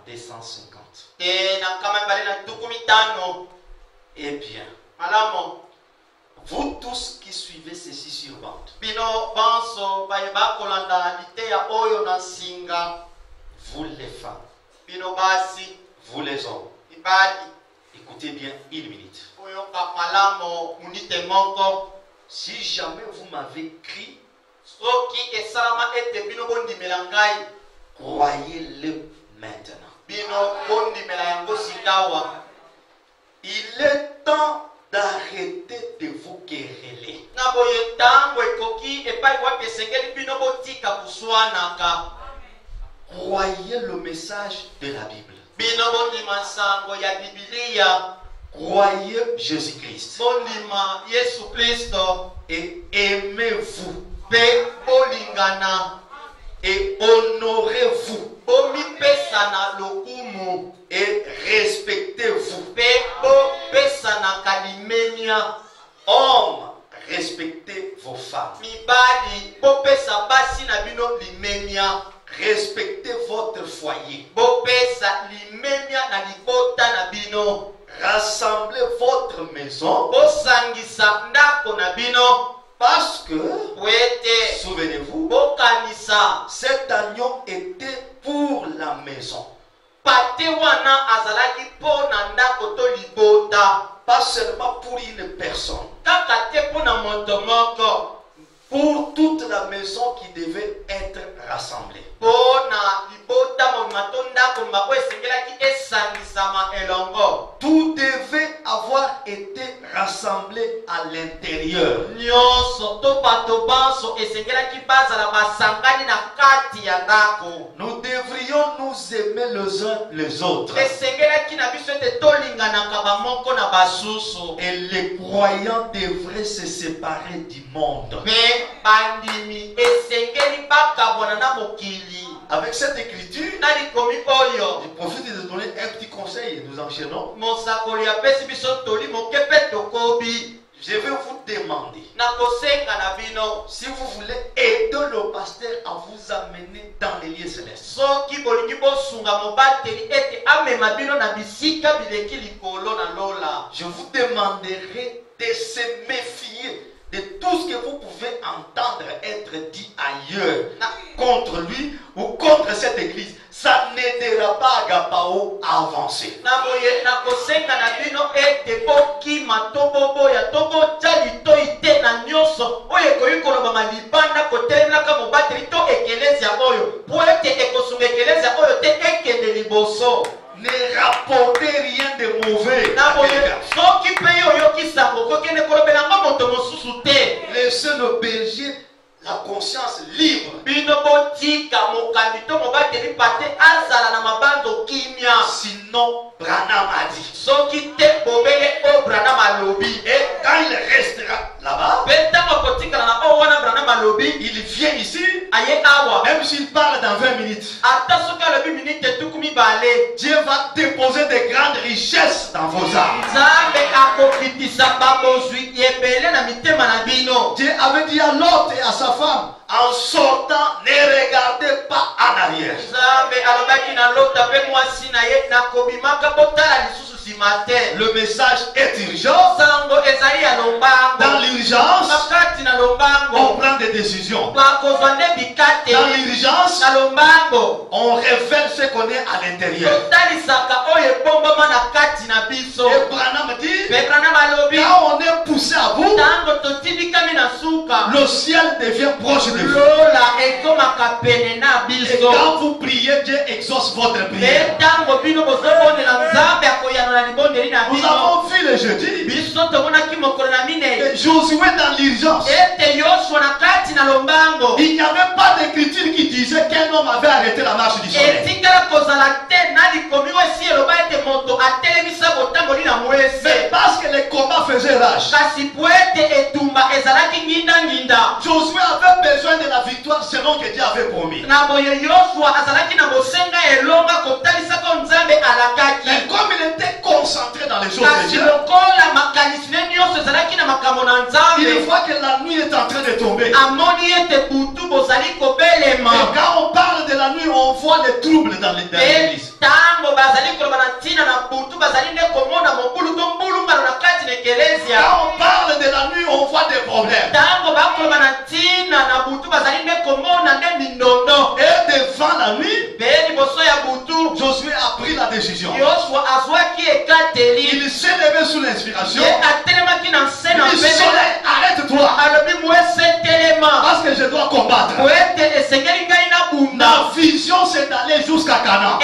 250. Eh bien, vous tous qui suivez ceci sur bande, vous les femmes, vous les hommes, écoutez bien une minute. Si jamais vous m'avez écrit, croyez-le maintenant. Il est temps d'arrêter de vous quereller. Croyez le message de la Bible. Croyez Jésus-Christ. Et aimez-vous. Et honorez-vous. Et respectez-vous. Hommes, respectez vos femmes. Respectez votre foyer. Rassemblez votre maison. Parce que, souvenez-vous, cet agneau était pour la maison. Pas seulement pour une personne. Pour toute la maison qui devait être rassemblée. Tout devait avoir été rassemblé à l'intérieur. Nous devrions nous aimer les uns les autres. Et les croyants devraient se séparer du monde. Avec cette écriture, le prophète nous donne un petit conseil et nous enchaînons. Je vais vous demander si vous voulez aider le pasteur à vous amener dans les lieux célestes. Je vous demanderai de se méfier de tout ce que vous pouvez entendre être dit ailleurs contre lui ou contre cette église. Ça n'aidera pas Agapao à avancer. Ne rapportez rien de mauvais. Laissez le berger la conscience libre. Sinon, Branham a dit. Et quand il restera là-bas, il vient ici, même s'il parle dans 20 minutes, Dieu va déposer des grandes richesses dans vos âmes. Dieu avait dit à Lot et à sa femme, en sortant, ne regardez pas en arrière. Le message est urgent. Dans l'urgence, on prend des décisions. Dans l'urgence, on révèle ce qu'on est à l'intérieur. Et Branham dit, quand on est poussé à bout, le ciel devient proche de vous. Et quand vous priez, Dieu exauce votre prière. Nous avons vu le jeudi que Josué dans l'urgence, il n'y avait pas d'écriture qui disait qu'un homme avait arrêté la marche du soleil. Mais parce que les combats faisaient rage, Josué avait besoin de la victoire selon que Dieu avait promis. Mais comme il était concentré dans les choses de Dieu, il voit que la nuit est en train de tomber. Et quand on parle de la nuit, on voit les troubles dans l'église. Quand on parle de la nuit, on voit des problèmes. Et devant la nuit, Josué a pris la décision. Il s'est levé sous l'inspiration. Il dit, soleil, arrête-toi. Parce que je dois combattre. Ma vision, c'est d'aller jusqu'à Canaan.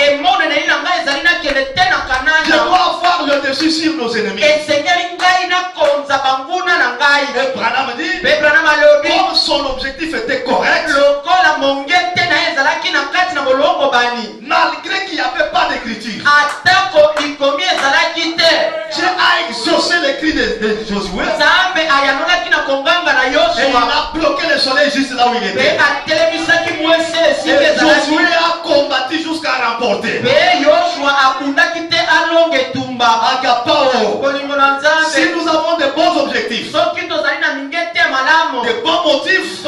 Je dois avoir le dessus sur nos ennemis. Et Branham dit, comme son objectif était correct, malgré qu'il n'y avait pas d'écriture, Dieu a exaucé les cris de Josué. Et il a bloqué le soleil juste là où il était. Et Josué a combattu jusqu'à remporter. Agapao. Si nous avons de bons objectifs, de bons motifs,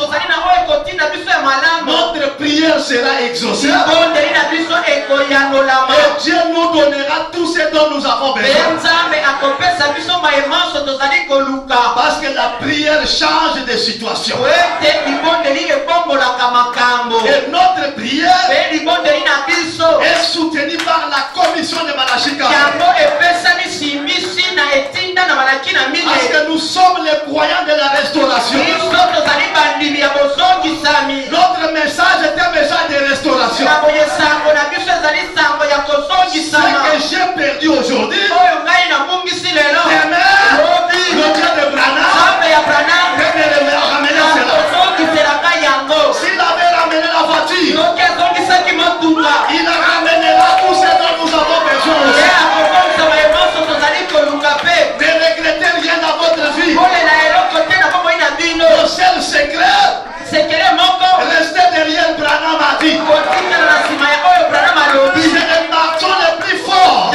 notre prière sera exaucée. Et Dieu nous donnera tout ce dont nous avons besoin. Parce que la prière change de situation. Et notre prière est soutenue par la commission de Malachika. Parce que nous sommes les croyants de la restauration. Notre message est un message de restauration. Ce que j'ai perdu aujourd'hui, demain, le Dieu de Branham peut me ramener cela. S'il avait ramené la voiture, il ramènera tout ce dont nous avons besoin aussi. Ne regrettez rien dans votre vie. Le seul secret, restez derrière Branham a dit. C'est le marteau le plus fort.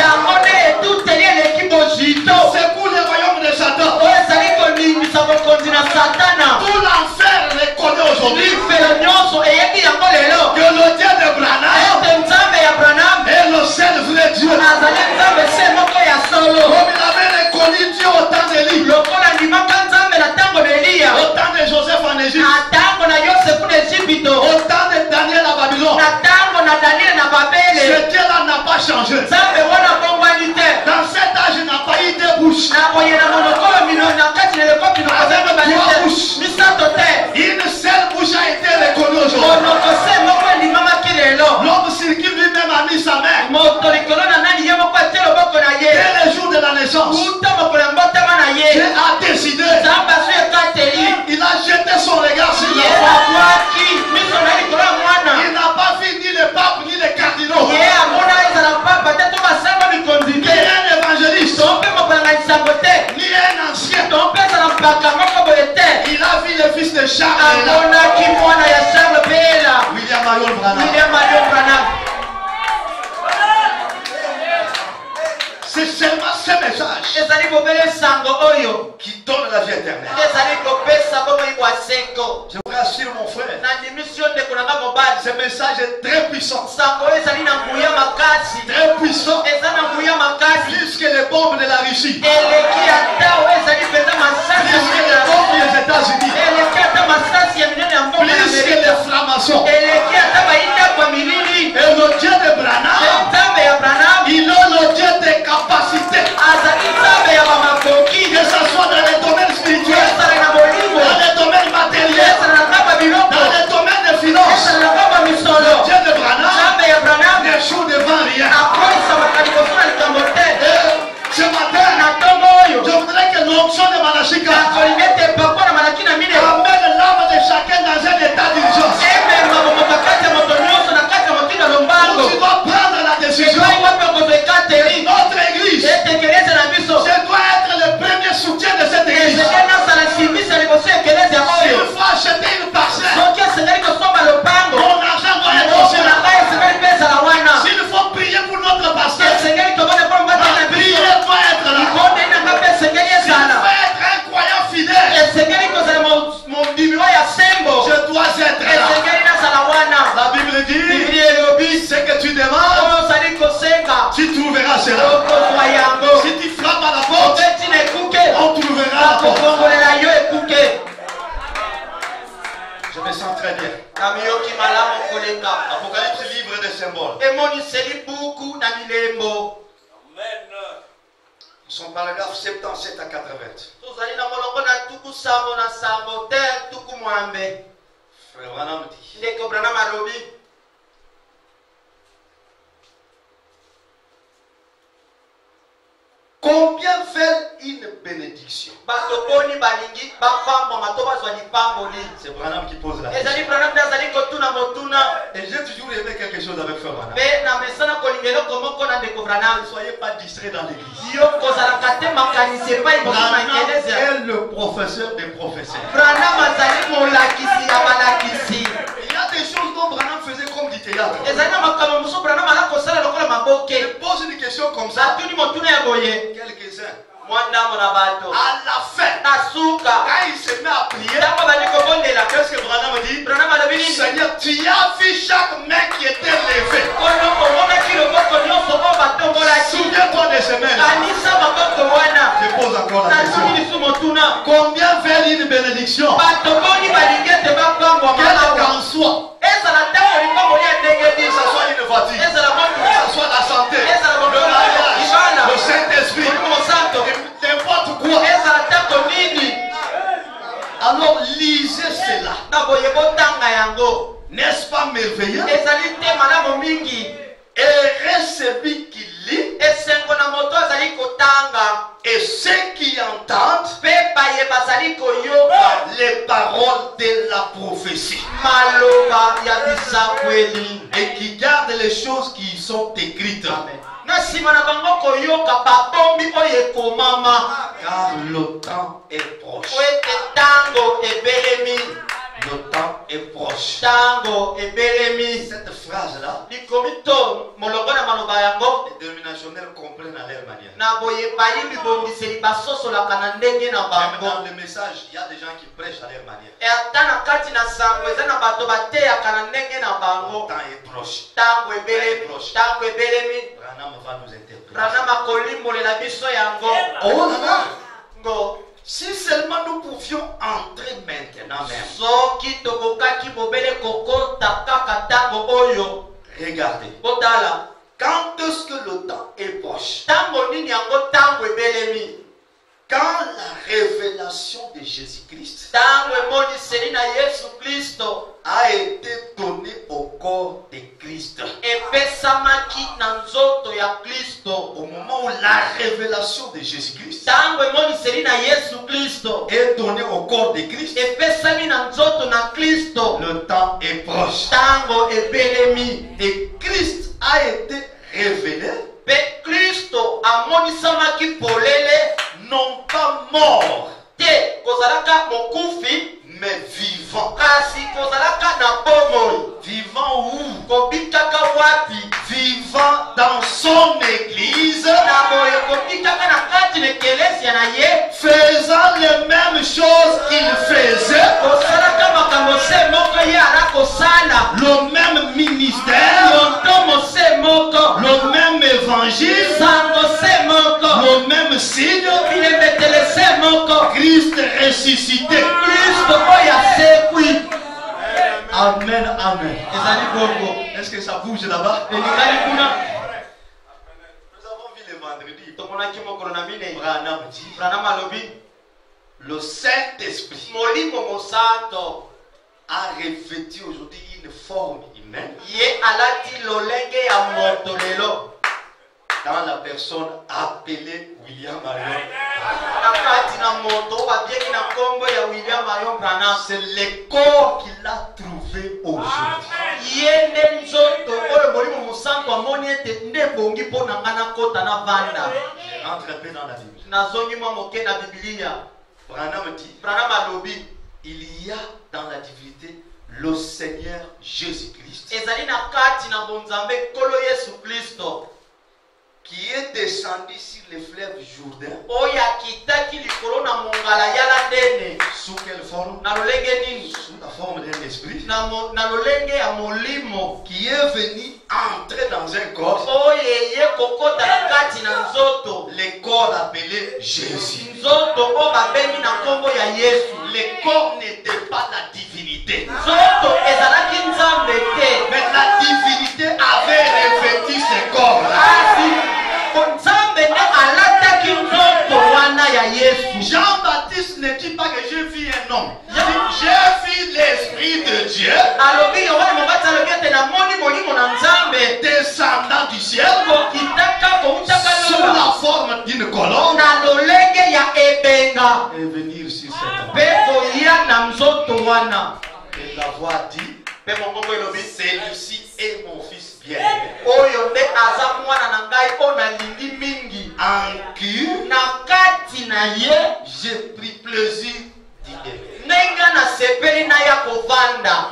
C'est pour le royaume de Satan. Tout l'enfer reconnaît aujourd'hui que le Dieu de Branham est le seul vrai Dieu. Comme il avait reconnu Dieu au temps d'Élie, au temps de Joseph en Égypte, au temps de Daniel à Babylone. Ce Dieu-là n'a pas changé. Dans cet âge, il n'a pas eu deux bouches. Avec trois bouches. Une seule bouche a été reconnue aujourd'hui. L'homme sur qui lui-même a mis sa main. Dès le jour de la naissance, Dieu a décidé. Il a jeté son regard sur l'enfant. Il Charles est là. William Marion Branham. C'est seulement ce message qui donne la vie éternelle. Je vous rassure mon frère, ce message est très puissant. Très puissant. Plus que les bombes de la Russie. Plus que les bombes des États-Unis. Plus que les francs-maçons. Et le Dieu de Branham, il a le Dieu des capacités. Que ce soit dans les domaines spirituels, dans les domaines matériels, dans les domaines de finances. Le Dieu de Branham n'échoue devant rien. Ce matin, je voudrais que l'onction de Malachika amène l'âme de chacun dans un état d'urgence. Tu dois prendre la décision. Notre église, je dois être le premier soutien de cette église. S'il faut acheter une parcelle, mon argent doit être aussi là. S'il faut prier pour notre pasteur, la prière doit être là. S'il faut être un croyant fidèle, je dois être là. La Bible dit, ce que tu demandes, tu trouveras cela. Si tu frappes à la porte, on trouvera la porte. Je me sens très bien. Apocalypse, livre des symboles. Son paragraphe 77 à 80. Frère Branham dit, combien fait une bénédiction? C'est Branham qui pose la question. Et j'ai toujours aimé quelque chose avec Frère Branham. Ne soyez pas distraits dans l'église. Branham est le professeur des professeurs. Il y a des choses dont Branham faisait comme du théâtre. Je pose une question comme ça. Quelques-uns. À la fin, quand il se met à prier, qu'est-ce que Branham dit? Seigneur, tu as vu chaque main qui était levée. Souviens-toi de ces mains. Je pose encore la question. Combien fait une bénédiction? Quelle qu'en soit. Que ce soit une voiture, que ce soit la santé, le mariage, le Saint-Esprit, n'importe quoi. Alors lisez cela. N'est-ce pas merveilleux? Et celui qui lit et ceux qui entendent les paroles de la prophétie et qui gardent les choses qui sont écrites. Car le temps est proche. Le temps est proche. Cette phrase-là, les dénominationnels comprennent à leur manière. Même dans le message, il y a des gens qui prêchent à leur manière. Le temps est proche. Branham va nous interpréter. Oh là là! Si seulement nous pouvions entrer maintenant même. Regardez. Quand est-ce que le temps est proche? Quand la révélation de Jésus-Christ a été donnée au corps de Christ. Au moment où la révélation de Jésus-Christ est donnée au corps de Christ, le temps est proche. Et Christ a été révélé, non pas mort, te kozalaka mokufi mais vivant. kasi kozalaka na bomoi. Vivant où? Kobikaka wapi? Vivant dans son église, Na boye kobikaka na kati na eklezia na ye, faisant les mêmes choses qu'il faisait, kosalaka makambo se moko ye ala kosala, le même ministère, lontomo se moko, le même évangile, sango se moko, le même signe, bilembetele se moko, Christ ressuscité. Kristo oyo asekwi. Amen, amen. Ezali bongo. Est-ce que ça bouge là-bas? Elikali kuna. Nous avons vu le vendredi. Tomonaki mokolo na mine. Branham dit, Branham alobi, le Saint-Esprit molimo mosanto a revêtu aujourd'hui une forme humaine ye alati lolenge ya moto lelo. dans la personne appelée William Marion. Nakati na moto babieki na kombo ya William Marion Branham. C'est le corps qu'il a trouvé aujourd'hui. Ye nde nzoto oyo molimo mosanto amoni ete nde bongi mpo na nga nakota na vanda. Je rentre un peu dans la Bible. Nazongi mwa moke na Biblia. Branham dit, Branham alobi, il y a dans la divinité le Seigneur Jésus-Christ ezali na kati na bonzambe kolo Yesu Kristo qui est descendu sur les fleuves Jourdain. oyo akitaki likolo na mongala yala ndene. Sous quelle forme? Na lolenge nini? Sous la forme d'un esprit Na lolenge ya molimo qui est venu entrer dans un corps, oyo eye kokota na kati na nzoto. le corps appelé Jésus. Nzoto oyo babengi na kombo ya Yesu. Le corps n'était pas la divinité, Nzoto ezalaki nzambe te. mais la divinité avait revêtu ce corps-là. Kasi nzambe nde alataki nzoto wana ya Yesu. Jean-Baptiste ne dit pas que j'ai vu un homme. Il dit, j'ai vu l'Esprit de Dieu Alobi Yohane Mobati alobi ete namoni molimo na nzambe descendant du ciel kokitaka koutaka sous lola la forme d'une colonne na lolenge ya ebenga et venir sur cet homme. mpe koya na nzoto wana. Et la voix dit, Mpe mongongo elobi celui-ci est mon fils bien-aimé, oyo nde aza mwana na ngai oyo nalingi mingi. en qui Na kati na ye j'ai pris plaisir d'y aimer. ndenge nasepeli na ya kovanda.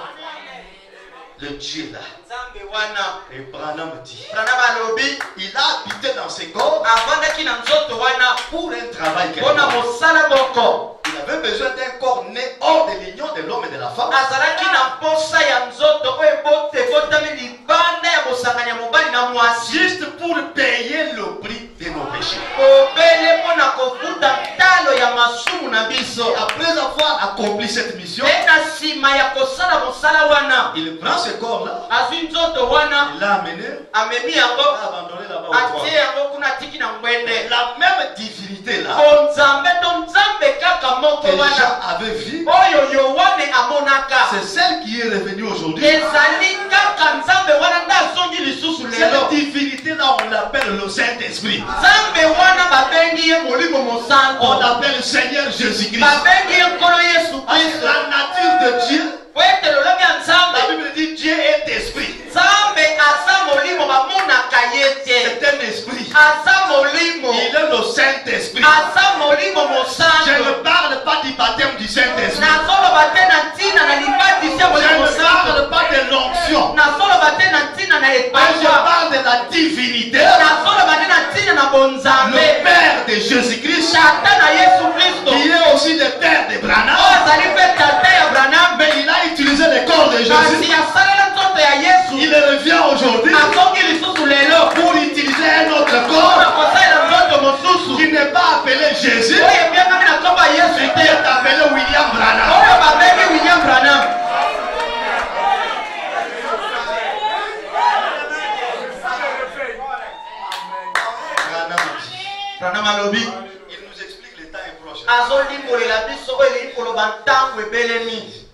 Le Dieu là. Nzambe wana Et Branham dit, Branham alobi il a habité dans ce corps avandaki na nzoto wana pour un travail mpona quelconque. mosala moko. Il avait besoin d'un corps né hors de l'union de l'homme et de la femme. Azalaki na mposa ya nzoto oyo ebotami libanda ya bosanganya mobali na mwasi Juste pour payer le prix de nos péchés. obele mpona kofuta talo ya masumu na biso. Après avoir accompli cette mission, Mpe na nsima ya kosala mosala wana il prend ce corps-là, azwi nzoto wana il l'a amené, amemi il yango l'a abandonné là-bas au toit. atie yango kuna atiki na ngwende. La même divinité là Bonzambe to nzambe kaka moko que wana Jean avait vu, oyo Yohane amonaka c'est celle qui est revenue aujourd'hui. ezali kaka nzambe wana nde azongi lisusu Cette lelo. divinité là, on l'appelle le Saint-Esprit. Nzambe wana babengi ye molimo On mosanto, l'appelle Seigneur Jésus-Christ. babengi ye nkolo Yesu Parce que Kristo. la nature de Dieu, Po ete lolobi ya la nzambe Bible dit Dieu est esprit. nzambe aza molimo bamonaka ye te, C'est un esprit. aza molimo, Il est le Saint-Esprit. aza molimo Je mosanto. ne parle pas du baptême du Saint-Esprit. Nazoloba te na ntina na libatisi ya Je molimo ne mosanto, parle pas de l'onction. nazoloba te na ntina na Mais je epangwa, parle de la divinité. nazoloba te na ntina na bonzambe. Le Père de Jésus-Christ, Tata na Yesu Kristo qui est aussi le Père de Branham, oyo azali mpe tata ya Branham, mais il a utilisé le corps de kasi Jésus. asalela nzoto ya Yesu Il revient aujourd'hui azongi lisusu lelo pour utiliser un autre mpona corps kosalela nzoto mosusu qui n'est pas appelé Jésus, oyo epiangami na nkombo ya Yesu mais qui te, est appelé William Branham. oyo babengi William Branham. Branham alobi Il nous explique le temps est proche. azolimbolela biso oyo elili koloba ntango ebelemi.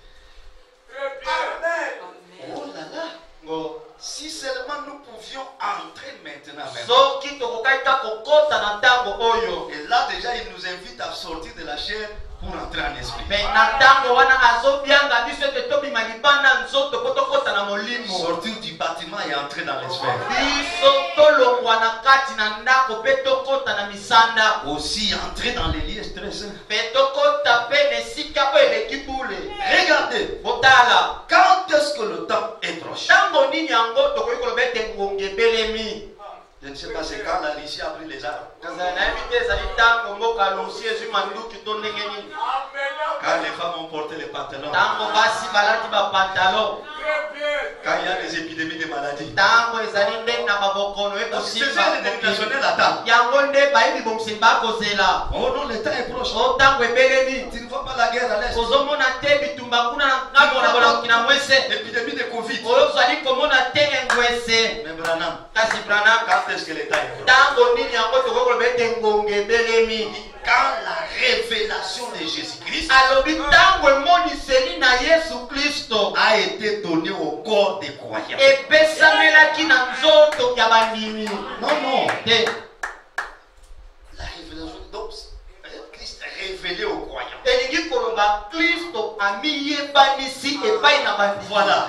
Oh là là. Ngo Si seulement nous pouvions entrer maintenant. soki tokokaki ta kokota na ntango oyo. Et là déjà il nous invite à sortir de la chair pour entrer en esprit. Sortir du bâtiment et entrer dans l'esprit. Aussi entrer dans les lieux stressants. Regardez, quand est-ce que le temps est proche? Je ne sais pas, c'est quand la Russie a pris les armes. Quand les femmes ont porté les pantalons. Quand il y a des épidémies de maladies. C'est ça les délégationnaires là-dedans. Oh non, le temps est proche. Tu ne vois pas la guerre à l'est. L'épidémie de Covid. Mais Branham, quand est-ce que l'État est proche? Quand la révélation de Jésus-Christ a été donnée au corps des croyants. Non, non. La révélation de Christ révélé aux croyants. Voilà.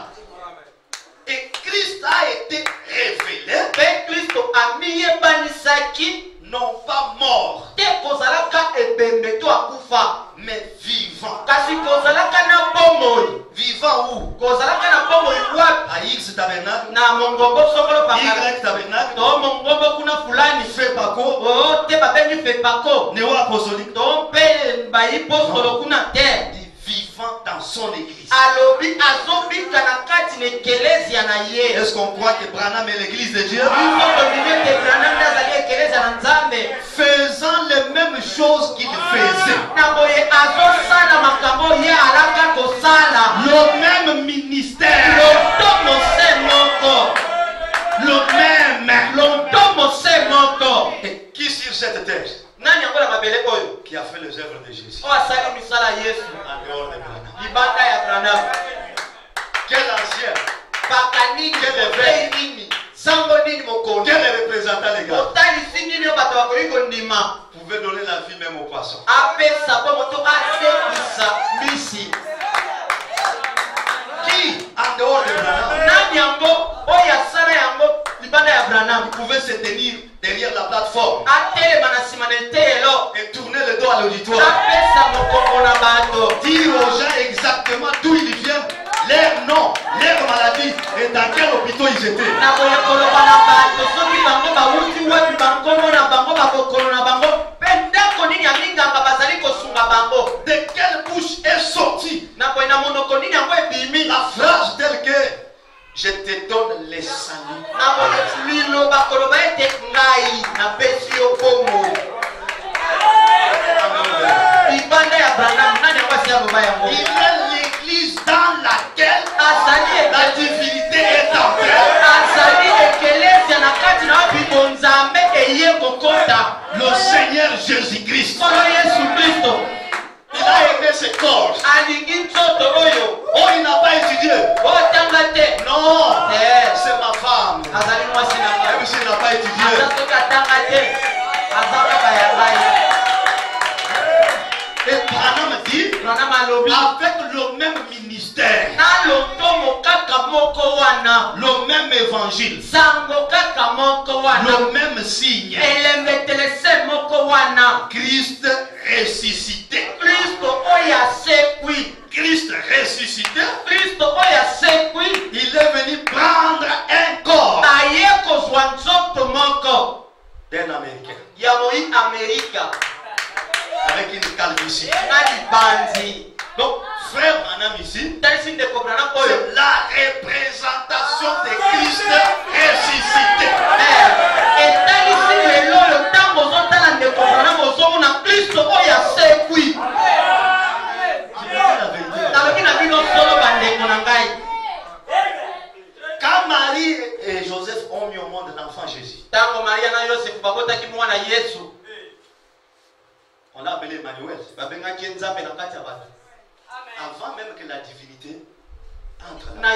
Et Christ a été révélé, non pas mort, mais vivant. Vivant où? À X tabernacle, Y tabernacle, fait pas quoi? Néo apostolique, vivant dans son église. Est-ce qu'on croit que Branham est l'église de Dieu? Faisant les mêmes choses qu'il faisait. Le même ministère. Le même. Et qui sur cette terre qui a fait les œuvres de Jésus en dehors de Branham? Quel ancien? Quel évêque? Quel représentant légal? Vous pouvez donner la vie même aux poissons. Qui en dehors de Branham? Vous pouvez se tenir derrière la plateforme et tourner le dos à l'auditoire. Dire aux gens exactement d'où ils viennent, leur nom, leur maladie et dans quel hôpital ils étaient. De quelle bouche est sortie la phrase telle que je te donne les saluts. Il est l'église dans laquelle la divinité est entrée. Le Seigneur Jésus-Christ, il a aimé ses corps. Oh, il n'a pas étudié. Non, c'est ma femme. Même s'il n'a pas étudié. Et Branham dit, avec le même ministère, le même évangile, le même signe, Christ ressuscité. Christ ressuscité, il est venu prendre un corps d'un Américain avec une calvitie. Donc, frère Branham ici, c'est la représentation de Christ ressuscité. Quand Marie et Joseph ont mis au monde l'enfant Jésus, on l'a appelé Emmanuel. Avant même que la divinité entre là.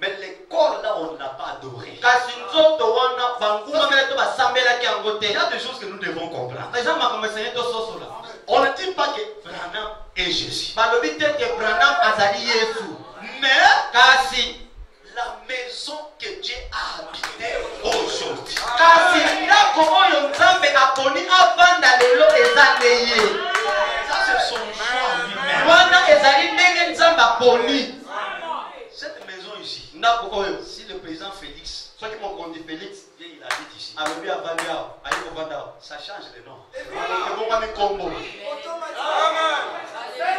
Mais les corps là, on ne l'a pas adoré. Il y a des choses que nous devons comprendre. On ne dit pas que Branham est Jésus. Mais la maison que Dieu a habitée aujourd'hui, ça c'est son choix lui-même. Cette maison ici, si le président Félix vient, il habite ici, ça change le nom.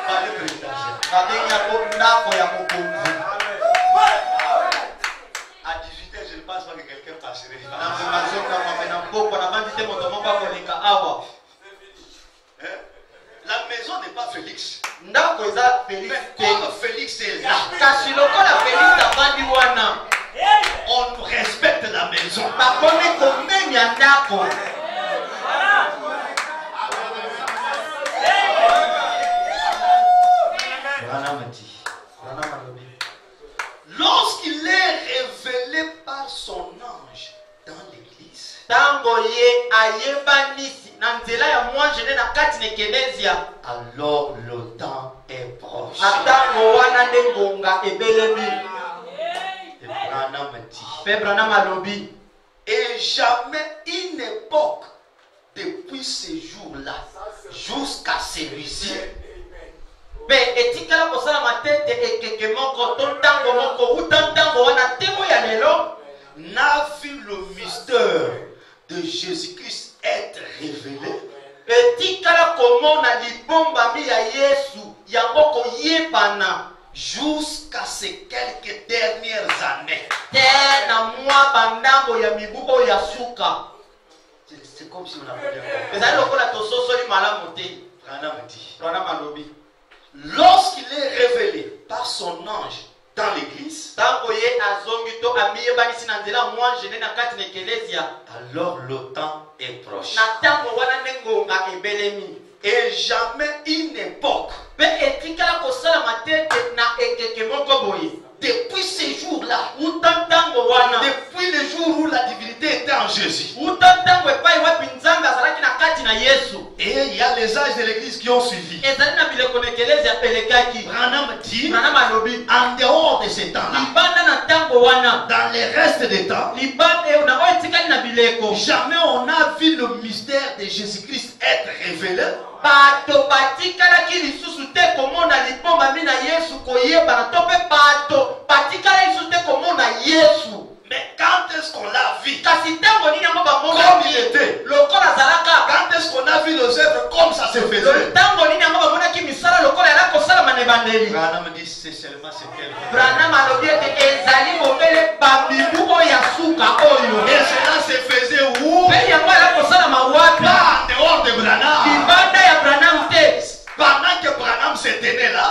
Pas le présidentiel. À 18h, je ne pense pas que quelqu'un passerait. La maison n'est pas Félix. Mais comme Félix est là, on respecte la maison. Lorsqu'il est révélé par son ange dans l'église, alors le temps est proche. Et Branham dit, et jamais une époque depuis ce jour-là jusqu'à celui-ci n'a vu le mystère de Jésus-Christ être révélé jusqu'à ces quelques dernières années. C'est comme si on avait dit. Lorsqu'il est révélé par son ange dans l'église, alors le temps est proche. Et jamais une époque depuis ces jours-là, depuis le jour où la divinité était en Jésus, et il y a les âges de l'église qui ont suivi. Branham dit, en dehors de ces temps-là, dans les restes des temps, jamais on a vu le mystère de Jésus-Christ être révélé. Mais quand est-ce qu'on l'a vu comme il était? Quand est-ce qu'on a vu les œuvres comme ça se faisait? Branham dit c'est seulement ce qu'elle et cela se faisait où? Pas en dehors de Branham. Pendant que Branham se tenait là,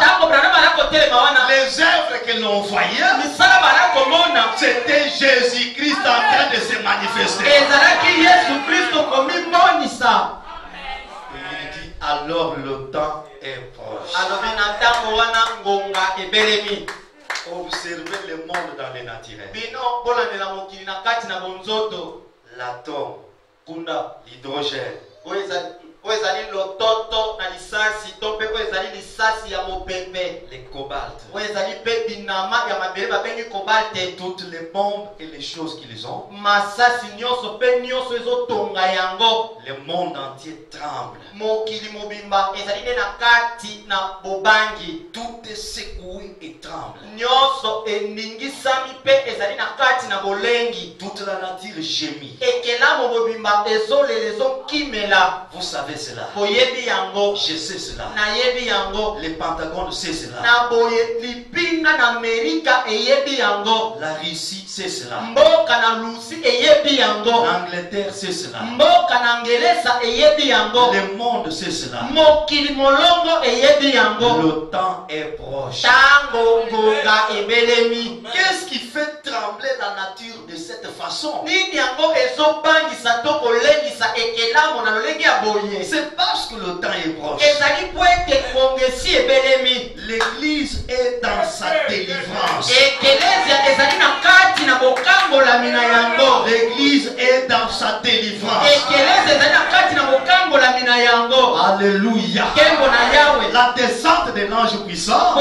les œuvres que l'on voyait, c'était Jésus-Christ en train de se manifester. Et il dit alors le temps est proche. Observez le monde dans le naturel. L'atome, l'hydrogène, les cobaltes, toutes les bombes et les choses qu'ils ont, le monde entier tremble. Tout est secoué et tremble. Toute la nature gémit. Vous savez cela. Je sais cela. Les Pentagones sait cela. La Russie sait cela. L'Angleterre sait cela. Le monde sait cela. Le temps est proche. Qu'est-ce qui fait trembler la nature de cette façon? C'est parce que le temps est proche. L'église est dans sa délivrance. L'église est dans sa délivrance. Alléluia. La descente de l'ange puissant,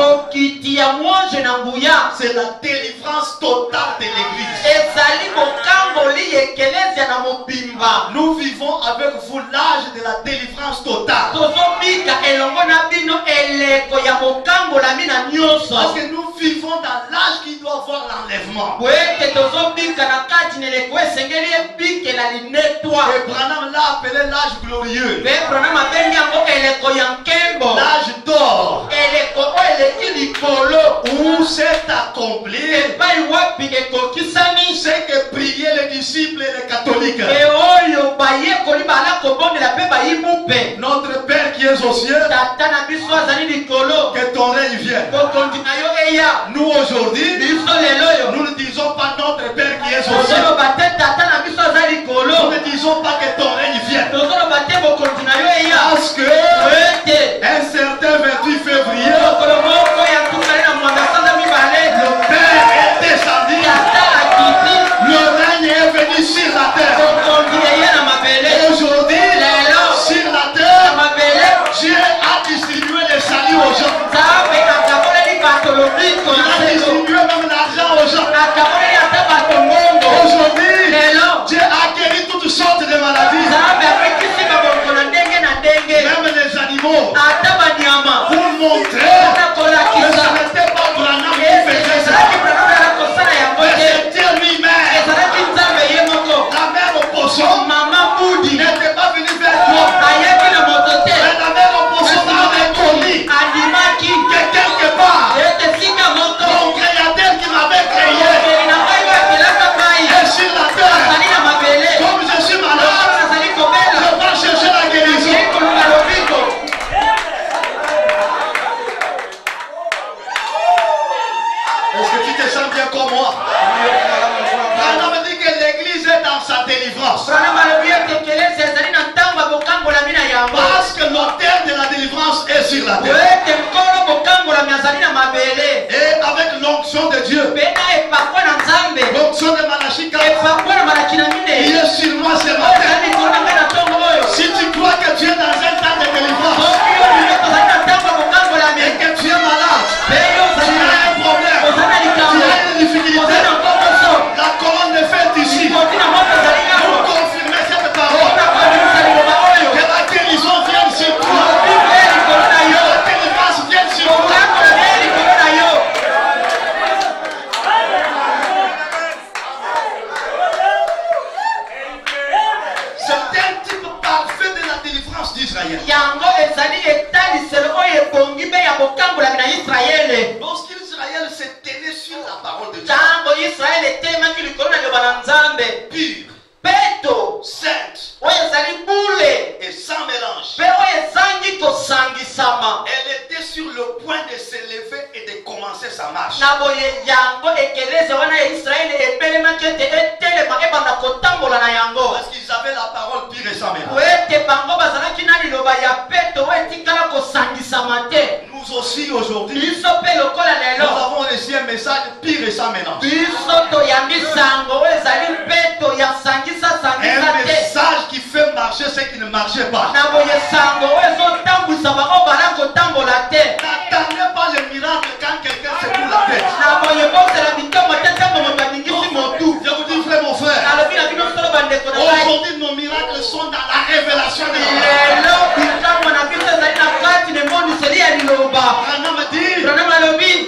c'est la délivrance totale de l'église. Nous vivons avec vous l'âge de la délivrance totale. Parce que nous vivons dans l'âge qui doit avoir l'enlèvement. Et Branham l'a appelé l'âge glorieux. L'âge d'or. Où s'est accompli c'est que priaient les disciples et les catholiques. Notre Père qui est aux cieux, que ton règne vienne. Nous aujourd'hui, nous ne disons pas notre Père qui est aux cieux. Nous ne disons pas que ton règne vienne. Parce que un certain 28 février, le Père est descendu. Le règne est venu sur la terre. Et aujourd'hui, sur la terre, Dieu a distribué les saluts aux gens. Il a distribué même l'argent aux gens. Aujourd'hui, Dieu a guéri toutes sortes de maladies. Même les animaux. Pour montrer que ce n'était pas Branham qui faisait ça. Mais c'était lui-même. La mère opossum n'était pas venue vers toi. Mais la mère opossum avait connu que quelque part, mon créateur qui m'avait créé est sur la terre. Comme je suis malade, je vais chercher la guérison. Est-ce que tu te sens bien comme moi? Branham me dit que l'église est dans sa délivrance. Parce que l'autel de la délivrance est sur la terre. Et avec l'onction de Dieu, l'onction de Malachie, il est sur moi ce matin. Si tu crois que tu es dans un temps de délivrance et que tu es malade, tu as un problème, tu as une difficulté, la colonne de fête ici pour confirmer cette parole, que la guérison vienne sur toi, que la délivrance vienne sur toi. C'est un type parfait de la délivrance d'Israël. Lorsqu'Israël s'est tenu sur la parole de Dieu, pure, sainte et sans mélange, elle était sur le point de s'élever et de commencer sa marche. Parce qu'ils avaient la parole pure et sans mélange. Nous aussi aujourd'hui, nous avons reçu un message pire et sans mélange. Un message qui fait marcher ce qui ne marchait pas. N'attendez pas le miracle quand quelqu'un secoue la tête. Je vous dis, frère, mon frère, aujourd'hui nos miracles sont dans la révélation de la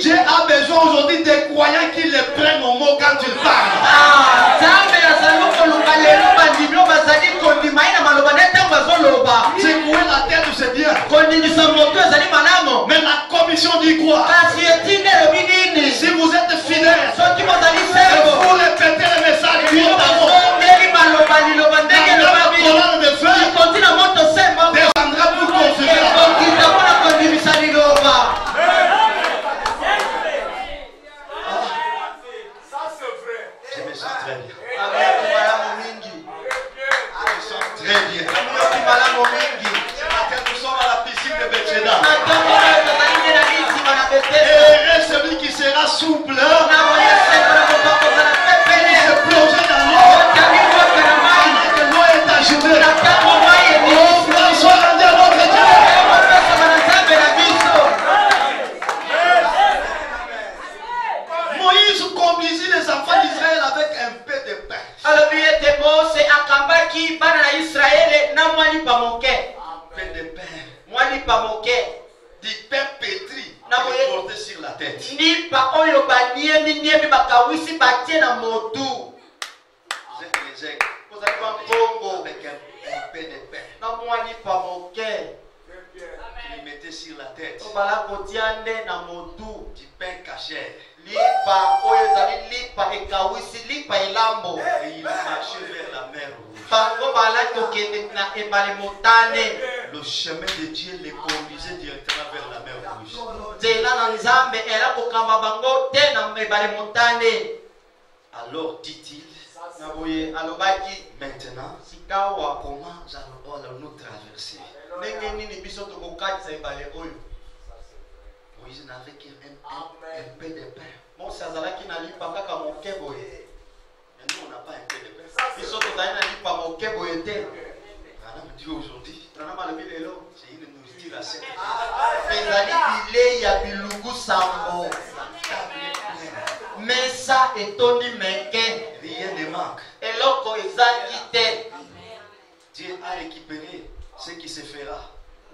Dieu a besoin aujourd'hui des croyants qui les prennent au mot quand ils parlent. Secouer la tête, c'est bien. Mais la commission dit quoi? Si vous êtes fidèles, vous répétez le message du mot d'amour. La colonne de feu descendra pour confirmer la parole. Je me sens très bien. Je me sens très bien. Ce matin, nous sommes à la piscine de Bethesda. Et celui qui sera souple, il se plonge Moïse conduisit les enfants d'Israël avec un peu de pain. Alors, il était beau, c'est Akambaki, Bana Israël, n'a moi ni pas mon quai. Un peu de pain. Moi ni pas mon quai. Du pain pétri. Porté sur la tête. Ni pas oyo banié, ni bakawisi batie na motu. Les aigles. Vous avez un bongo. Avec un peu de pain. Na moi ni pas mon quai. Il mettait sur la tête. Obala kotiande na motu. Du pain caché. Lipa oyo zali lipa ekawisi lipa elambo. Et il marchait vers la mer rouge. Bango bala tokende na ebale motane. Le chemin de Dieu les conduisait directement vers la mer rouge. Nzela na Nzambe era kokamba bango te na ebale motane. Alors dit-il, Naboye alobaki maintenant, sikawa comment allons-nous traverser? ndenge nini biso tokokatisa ebale oyo. Moïse n'avait qu'un peu de pain. Mose azalaki na lipa kaka moke boye. Mais nous, on n'a pas un peu de pain. Biso tozali na lipa moke boye te. Madame dit aujourd'hui, Branham alobi lelo c'est une nourriture à 5 ezali bilei ya bilungu sambo. Mesa etondi meke. Rien ne manque. Eloko ezangi te. Dieu a récupéré ce qui se fera.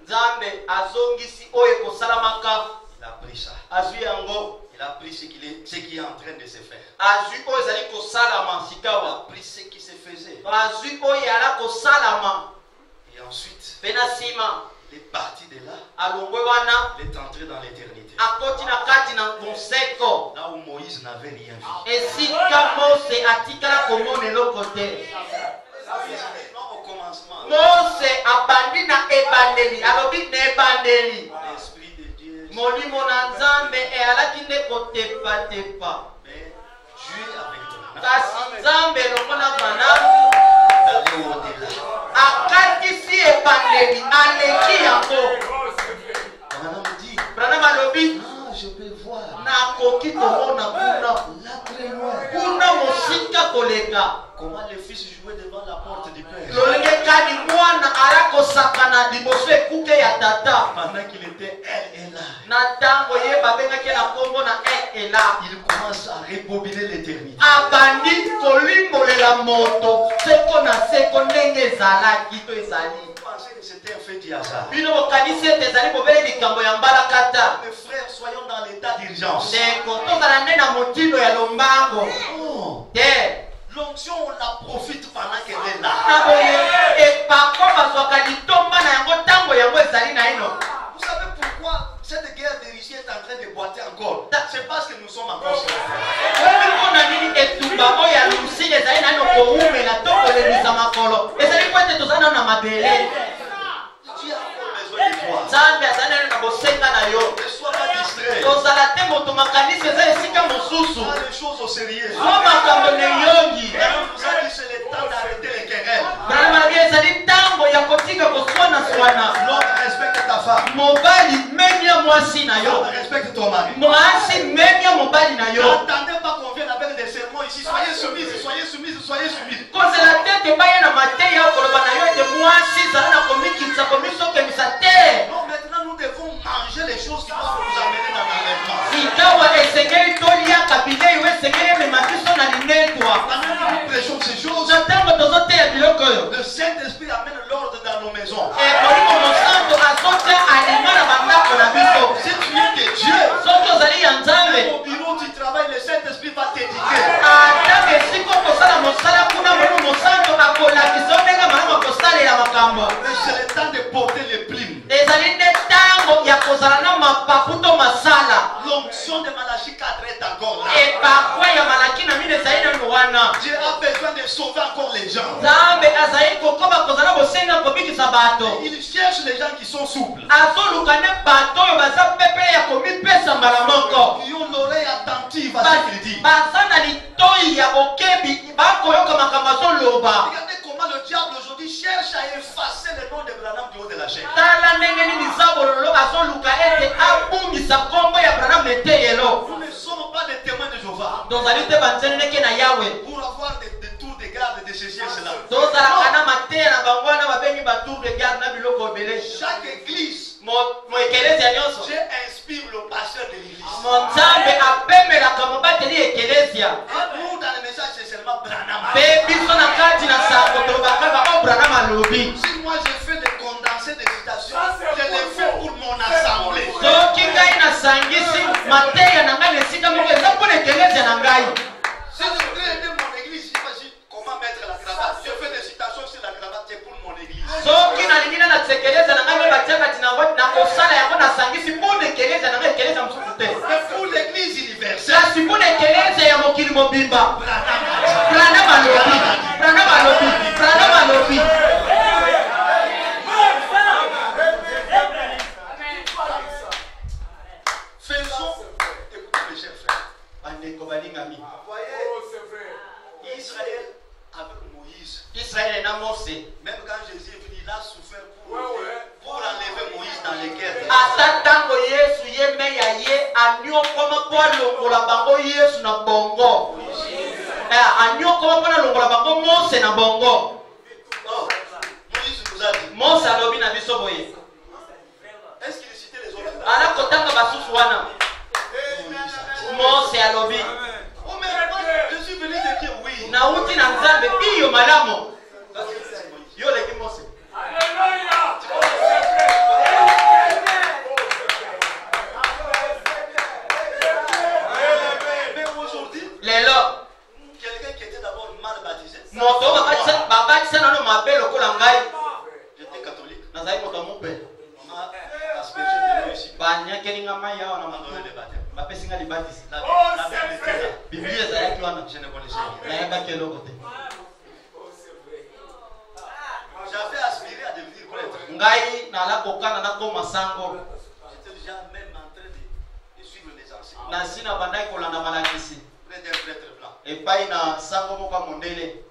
Nzambe azongisi oyo ekosalamaka. Il a pris ça. Azwi yango. Il a pris ce qui est en train de se faire. Azwi oyo ezali kosalama Il sikawa. a pris ce qui se faisait. Azwi oyo ala kosalama. Et ensuite, Pe na nsima il est parti de là. alongwe wana Il est entré dans l'éternité. akoti na kati na moseko. Là où Moïse n'avait rien vu. Esika Mose atikala komona eloko te. Non, au commencement, Mose abandi na ebandeli alobi na ebandeli. l'Esprit de Dieu, Molimo na Nzambe eyalaki nde kotepatepa. mais Dieu avec toi. Kasi Nzambe elongo na Branham D'aller au-delà. akatisi ebandeli aleki yango. Madame dit, Branham alobi ah, je peux voir. nakoki komona kuna Là, très loin. kuna mosika koleka. Comment le fils jouait devant la porte du Père. Lolenge kani mwana ala kosakana liboso ekuke ya tata. Pendant qu'il était, elle est là. Na ntango ye babengaki na kombo na ela. Il commence à rebobiner l'éternité. Abandi kolimbolela moto seko na seko ndenge ezalaki to ezali. Vous pensez que c'était un fait du hasard? Bino bokanisi ete ezali bobele likambo ya mbalakata. Mes frères, soyons dans l'état d'urgence. Ndeko tozala nde na motindo ya lombango. Oh, Te l'onction, on la profite pendant qu'elle est là. naboye epako bazwaka litomba na yango ntango yango ezali na ino. Vous savez pourquoi cette guerre de Russie est en train de boiter encore? C'est parce que nous sommes encore sur la terre. Oyebi mpona nini etumba oyo ya lusili ezali nano koumela to kolemisa makolo ezali po ete tozali nano na mabele. Tu as encore besoin de toi. Nzambe azali nano na bosenga na yo. Ne sois pas distrait. Tozala te moto makanisi eza esika mosusu. Prends les choses au sérieux. Zwa makambo neyongi. On nous a dit c'est le temps d'arrêter les querelles. Branham alobi ezali ntango ya kotika koswana-swana. L'homme respecte ta femme. Mobali menia mwasi na yo. L'homme respecte ton mari. Mwasi menia mobali na yo. N'attendez pas qu'on vienne avec des sermons ici. Soyez soumises, soyez soumises, soyez soumises. Kozela te te baya na mateya koloba na yo ete mwasi zala na komikisa komisokemisa te. Non, maintenant nous devons manger les choses qui vont nous amener dans l'enlèvement. Sikawa esengeli toliaka bilei oyo esengeli emema biso na linetwa. Pendant que nous prêchons ces choses, Na ntango tozoteya biloko oyo le Saint-Esprit amène l'ordre dans nos maisons. molimo mosantu azotia alima na bandako na biso. Si tu es de Dieu, Soki ozali ya Nzambe au bureau tu travailles, le Saint-Esprit va t'éduquer. ata esika okosala mosala kuna molimo mosantu akolakisa yo ndenge malamu akosalela makambo. Mais c'est le temps de porter les plumes. Ezali nde ntango ya kozala na mapapu to masala. L'onction de Malachie 4 est encore là. Epakwa ya malaki na mine ezali nano wana. Dieu a besoin de sauver encore les gens. Nzambe azali kokoba kozala bosenga kobikisa bato. Il cherche les gens qui sont souples, azoluka nde bato oyo baza pepele ya komipesa mbala moko. qui ont l'oreille attentive à ce qu'il dit. Baza na litoi ya bokebi bakoyoka makambo azoloba. Regardez comment le diable aujourd'hui cherche à effacer le nom de Branham du haut de la chaîne. Tala ndenge nini zabololo azoluka ete abungisa kombo ya Branham eteyelo. Nous ne sommes pas des témoins de Jéhovah tozali te banzeneneke na yawe. pour avoir des tours de garde de ceci et cela. tozalaka na mateya na bango wana babengi batour de garde na biloko ebele. Chaque église, moekelesi ya nyonso Dieu inspire le pasteur de l'église. Nzambe apemelaka mobateli mobimba. Branham alobi. Branham alobi. Branham alobi. Faisons, écoutez mes chers frères. Andeko balingami. Israël avec Moïse, Israël na Mose. même quand Jésus est venu, il a souffert pour enlever Moïse dans les guerres. Atatango Yesu yeme ya ye anyo koma kwa longola bango Yesu na bongo. Anyo koma kwa longola bango Mose na bongo. Oh, Moïse nous a dit. Mose alobi na biso boye. Est-ce qu'il citait les autres? Ana kotanga basusu wana. Mose alobi. Oh, mais moi, je suis venu te dire oui. Na uti na Nzambe iyo malamo. Yo leki Mose. Mais aujourd'hui, Lelo. quelqu'un qui était d'abord mal baptisé, Moto babatisa na no mabelo kola ngai. j'étais catholique, Nazali moto mupe. on m'a aspergé de l'eau ici, Banyakeli ngama ya on wana m'a donné mato. le baptême. Bapesinga libatisi. La Bible était là. Biblia ezalaki wana. Je ne connaissais rien. Nayebaki eloko te. J'avais aspiré à devenir prêtre. Ngai nala kokana nakoma sango. J'étais déjà même en train de suivre les enseignements. Na sina bandaki kolanda malakisi. Près d'un prêtre blanc. Epai na sango moko mondele.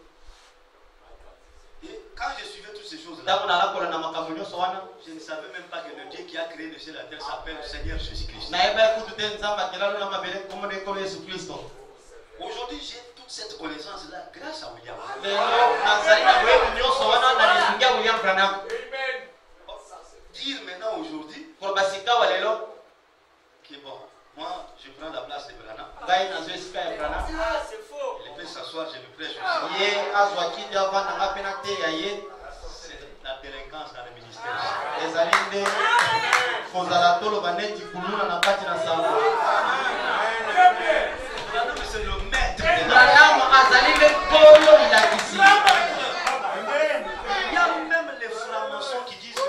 Et quand je suivais toutes ces choses-là, Ntango nala kolanda makambo nyonso wana. je ne savais même pas que le Dieu qui a créé le ciel et la terre s'appelle Seigneur Jésus-Christ. Nayebaki kutu te Nzambe akelalo na mabele kombo de nkolo Yesu Kristo. Aujourd'hui, j'ai toute cette connaissance-là grâce à William. Lelo nazali na boyebi nyonso wana na lisungi ya William Branham. Dire maintenant aujourd'hui Koloba sikawa lelo. que bon, moi je prends la place de Branham. Ngai nazwi esika ya Branham. Il peut s'asseoir, je le prêche aussi. Ye azwaki te avandanga mpe na te ya ye. C'est la délinquance dans le ministère. Ezali nde kozala toloba neti kuluna na kati na sango. Branham, c'est le maître. Branham azali nde nkolo ilakisi. Il y a même les francs-maçons qui disent,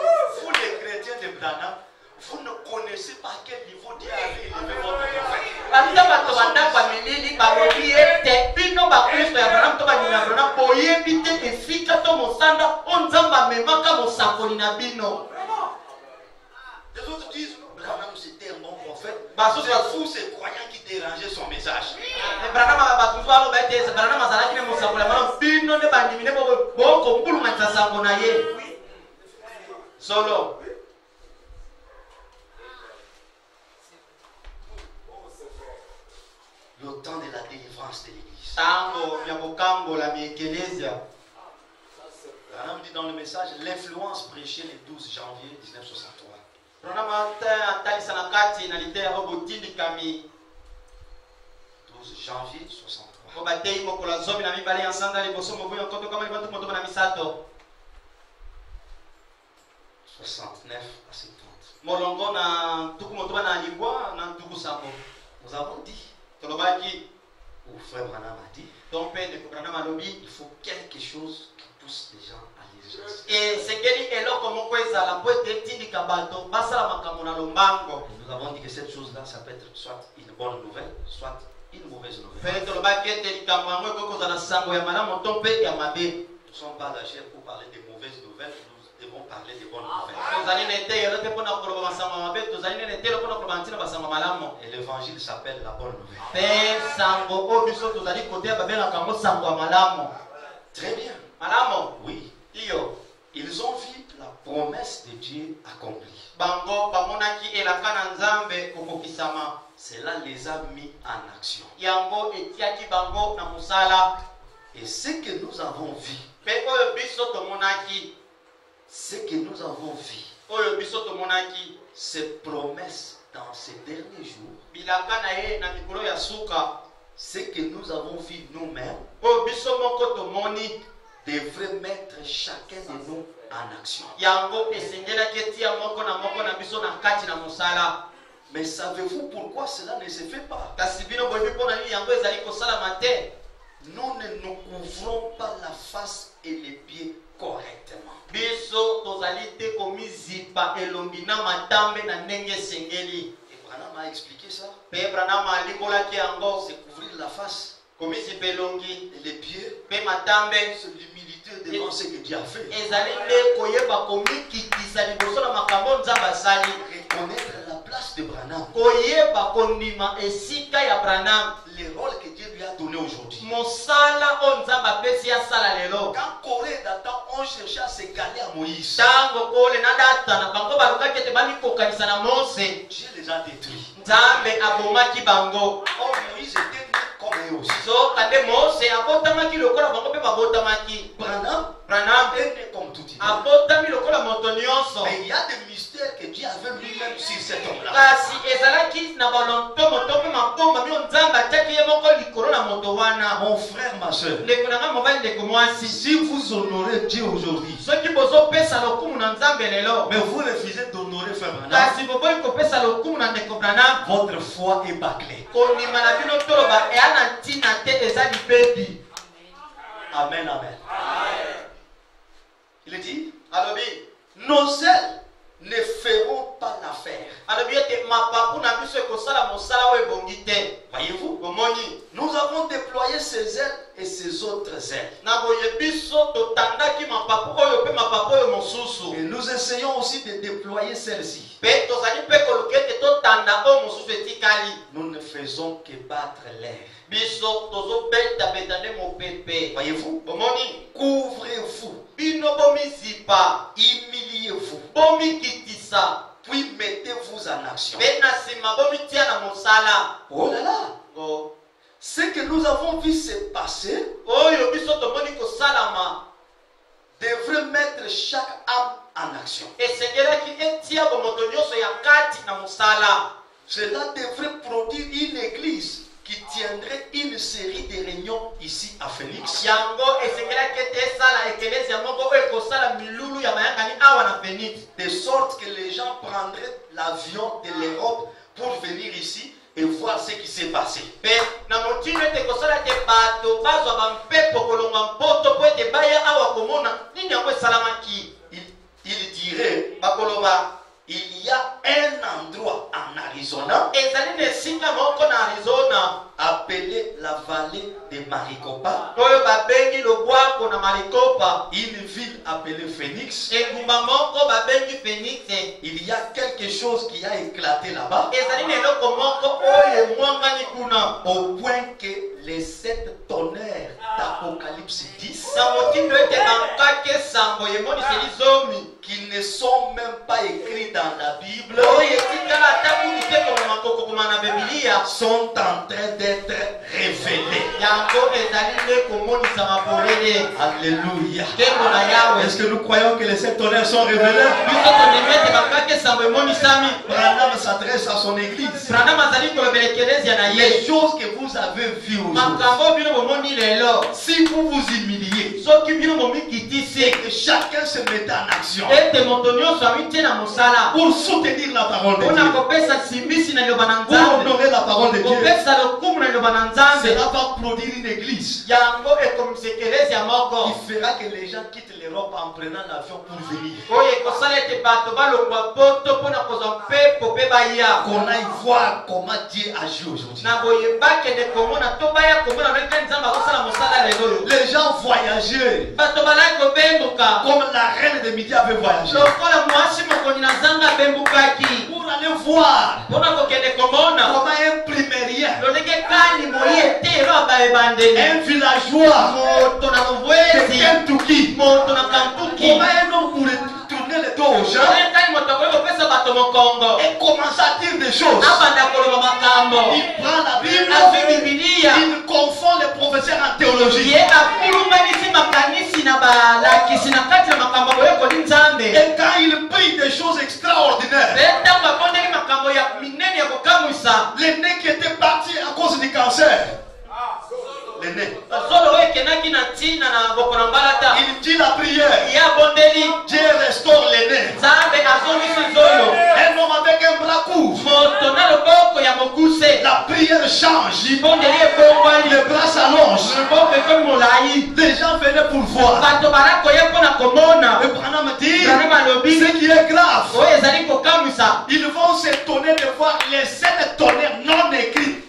vous les chrétiens de Branham, vous ne connaissez pas à quel niveau Dieu a élevé votre prophète. Banda bato bandako ya milili balobi ete bino bakristo ya Branham to banyina Branham boyebi te esika to mosanda o Nzambe amemaka mosakoli na bino. Les autres disent, Branham c'était un bon prophète. Baso C'est fou ces croyants qui dérangeaient son message. Branham batunzu aloba ete Branham azalaki ne mosakoli ya Branham bino nde bandimi nde bokombulunganyisa sango na ye. Solo. Le temps de la délivrance de l'église. Tango ya kokambola mi ekelezia. Branham dit dans le message, l'influence prêchée le 12 janvier 1963. Branham atalisa na kati na lite ya botindikami 12 janvier 63. po batei mokolo ya zomi na mibale ya sanza liboso mobuya nkoto kama libantu motoba na misato 69 à 70. molongo na tuku motoba na libwa na tuku sambo. Nous avons dit, Tolobaki ou frère Branham a dit, ton père de Branham alobi il faut quelque chose qui pousse les gens à l'urgence. esekeli eloko moko ezala po ete etindika bato basala makambo na lombango. Nous avons dit que cette chose-là, ça peut être soit une bonne nouvelle, soit une mauvaise nouvelle. Pe tolobaki ete likambo yango ekoki kozala sango ya malamu to mpe ya mabe. Nous ne sommes pas la chair pour parler des mauvaises nouvelles, nous devons parler des bonnes nouvelles. Tozali na eteyelo te mpona koloba masango ya mabe, tozali na eteyelo mpona koloba ntina basango malamu. Et l'évangile s'appelle la bonne nouvelle. Pe sango oyo biso tozali kote ya babengaka yango sango ya malamu. Très bien. Malamu Oui. iyo Ils ont vu la promesse de Dieu accomplie. bango bamonaki elaka na Nzambe kokokisama. Cela les a mis en action. Yango etiaki bango na mosala. Et ce que nous avons vu, Pe oyo biso tomonaki, ce que nous avons vu, oyo biso tomonaki ces promesses dans ces derniers jours, bilaka na ye na mikolo ya suka, ce que nous avons vu nous-mêmes, oyo biso moko tomoni devrait mettre chacun de nous en action. yango esengelaki etia moko na biso na kati na mosala. Mais savez-vous pourquoi cela ne se fait pas? Kasi bino boyebi mpona nini yango ezali kosalama te? Nous ne nous couvrons pas la face et les pieds correctement. Biso tozali te komizipa elongi na matambe na ndenge esengeli. Et Branham a expliqué ça. Pe Branham alikolaki yango C'est couvrir la face. et les pieds, c'est l'humilité devant ce que Dieu a fait. Reconnaître la place de Branham, les rôles que Dieu lui a donnés aujourd'hui. Quand Corée et Dathan ont cherché à s'égaler à Moïse, Dieu les a détruits. Oh, Moïse était né comme eux aussi. Branham est né comme tout il est. Mais il y a des mystères que Dieu avait lui-même sur cet homme-là. Mon frère, ma soeur, si vous honorez Dieu aujourd'hui, mais vous refusez d'honorer frère Branham, votre foi est bâclée. Amen, amen. Il est dit, nos ailes ne feront pas l'affaire. Voyez-vous, nous avons déployé ces ailes et ces autres ailes. Et nous essayons aussi de déployer celle-ci. Nous ne faisons que battre l'air. Voyez-vous, couvrez-vous, humiliez-vous, puis mettez-vous en action. Oh là là, ce que nous avons vu se passer devrait mettre chaque âme en action. Cela devrait produire une église qui tiendrait une série de réunions ici à Phoenix. De sorte que les gens prendraient l'avion de l'Europe pour venir ici et voir ce qui s'est passé. Il dirait, il y a un endroit en Arizona appelé la vallée de Maricopa, une ville appelée Phoenix. Il y a quelque chose qui a éclaté là-bas, au point que les 7 tonnerres d'Apocalypse 10, qui ne sont même pas écrits dans la Bible, sont en train d'être révélés. Alléluia. Est-ce que nous croyons que les 7 tonnerres sont révélés? Branham s'adresse à son église. Les choses que vous avez vues aujourd'hui, si vous vous humiliez et que chacun se mette en action pour soutenir la parole de Dieu, pour honorer la parole de Dieu, cela va produire une église qui fera que les gens quittent l'Europe en prenant l'avion pour venir. Qu'on aille voir comment Dieu agit aujourd'hui. Les gens voyageaient comme la reine de Midi avait voyagé pour aller voir comment un primérien, un villageois de Kentucky, comment un homme pourrait tourner le dos aux gens et commence à dire des choses. Il prend la Bible, il confond les professeurs en théologie. Et quand il prie des choses extraordinaires, l'aîné qui était parti à cause du cancer, l'aîné, il dit la prière, Dieu restaure l'aîné. Un homme avec un bras court, la prière change, les bras s'allongent, les gens venaient pour voir. Et Branham dit, ce qui est grave, ils vont s'étonner de voir les 7 tonnerres non écrits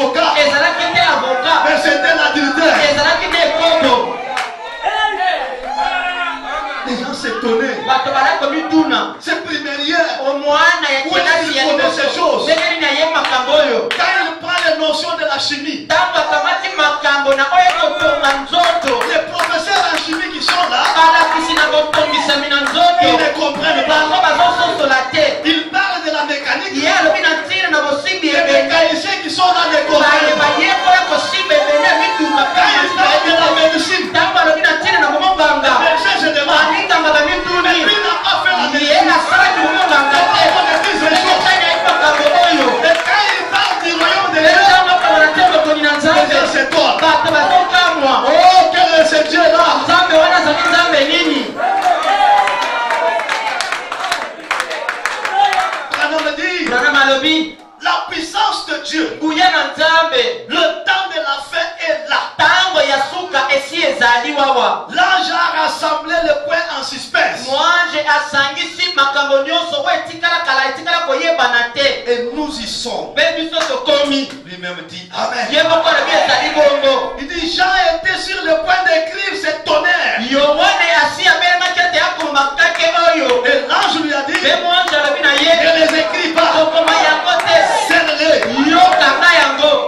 avocat. Mais c'était l'adultère. Les gens s'étonnaient. C'est primaire. Où est-ce qu'il connaît ces choses? Quand il prend les notions de la chimie, les professeurs en chimie qui sont là, ils ne comprennent pas. Ils parlent de la mécanique. Les mécaniciens qui sont là ne comprennent pas. Quand ils parlent de la médecine, les médecins se demandent, mais lui n'a pas fait la médecine. Et quand il parle du royaume de Dieu, c'est toi. Oh, quel est ce Dieu-là? La puissance de Dieu, le temps de la fin est là. L'ange a rassemblé le point en suspense. Et nous y sommes. Lui-même dit Amen. Il dit Jean était sur le point d'écrire ce tonnerre. Et l'ange lui a dit ne les écris pas. Scelle-les.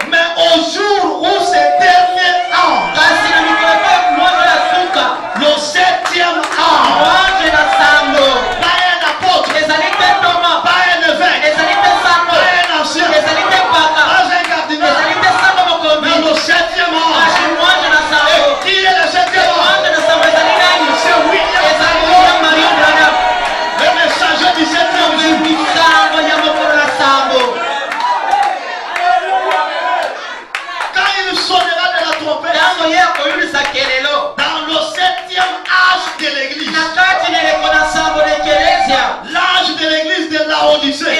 Mais au jour où ce dernier ange, le 7e ange, pas un apôtre, pas un évêque, pas un ancien, pas un cardinal, mais le 7e ange. Et qui est le 7e ange? C'est William Marion, le messager du 7e jour. Quand il sonnera de la trompette, dans le 7e âge de l'église, l'âge de l'église de Laodicée.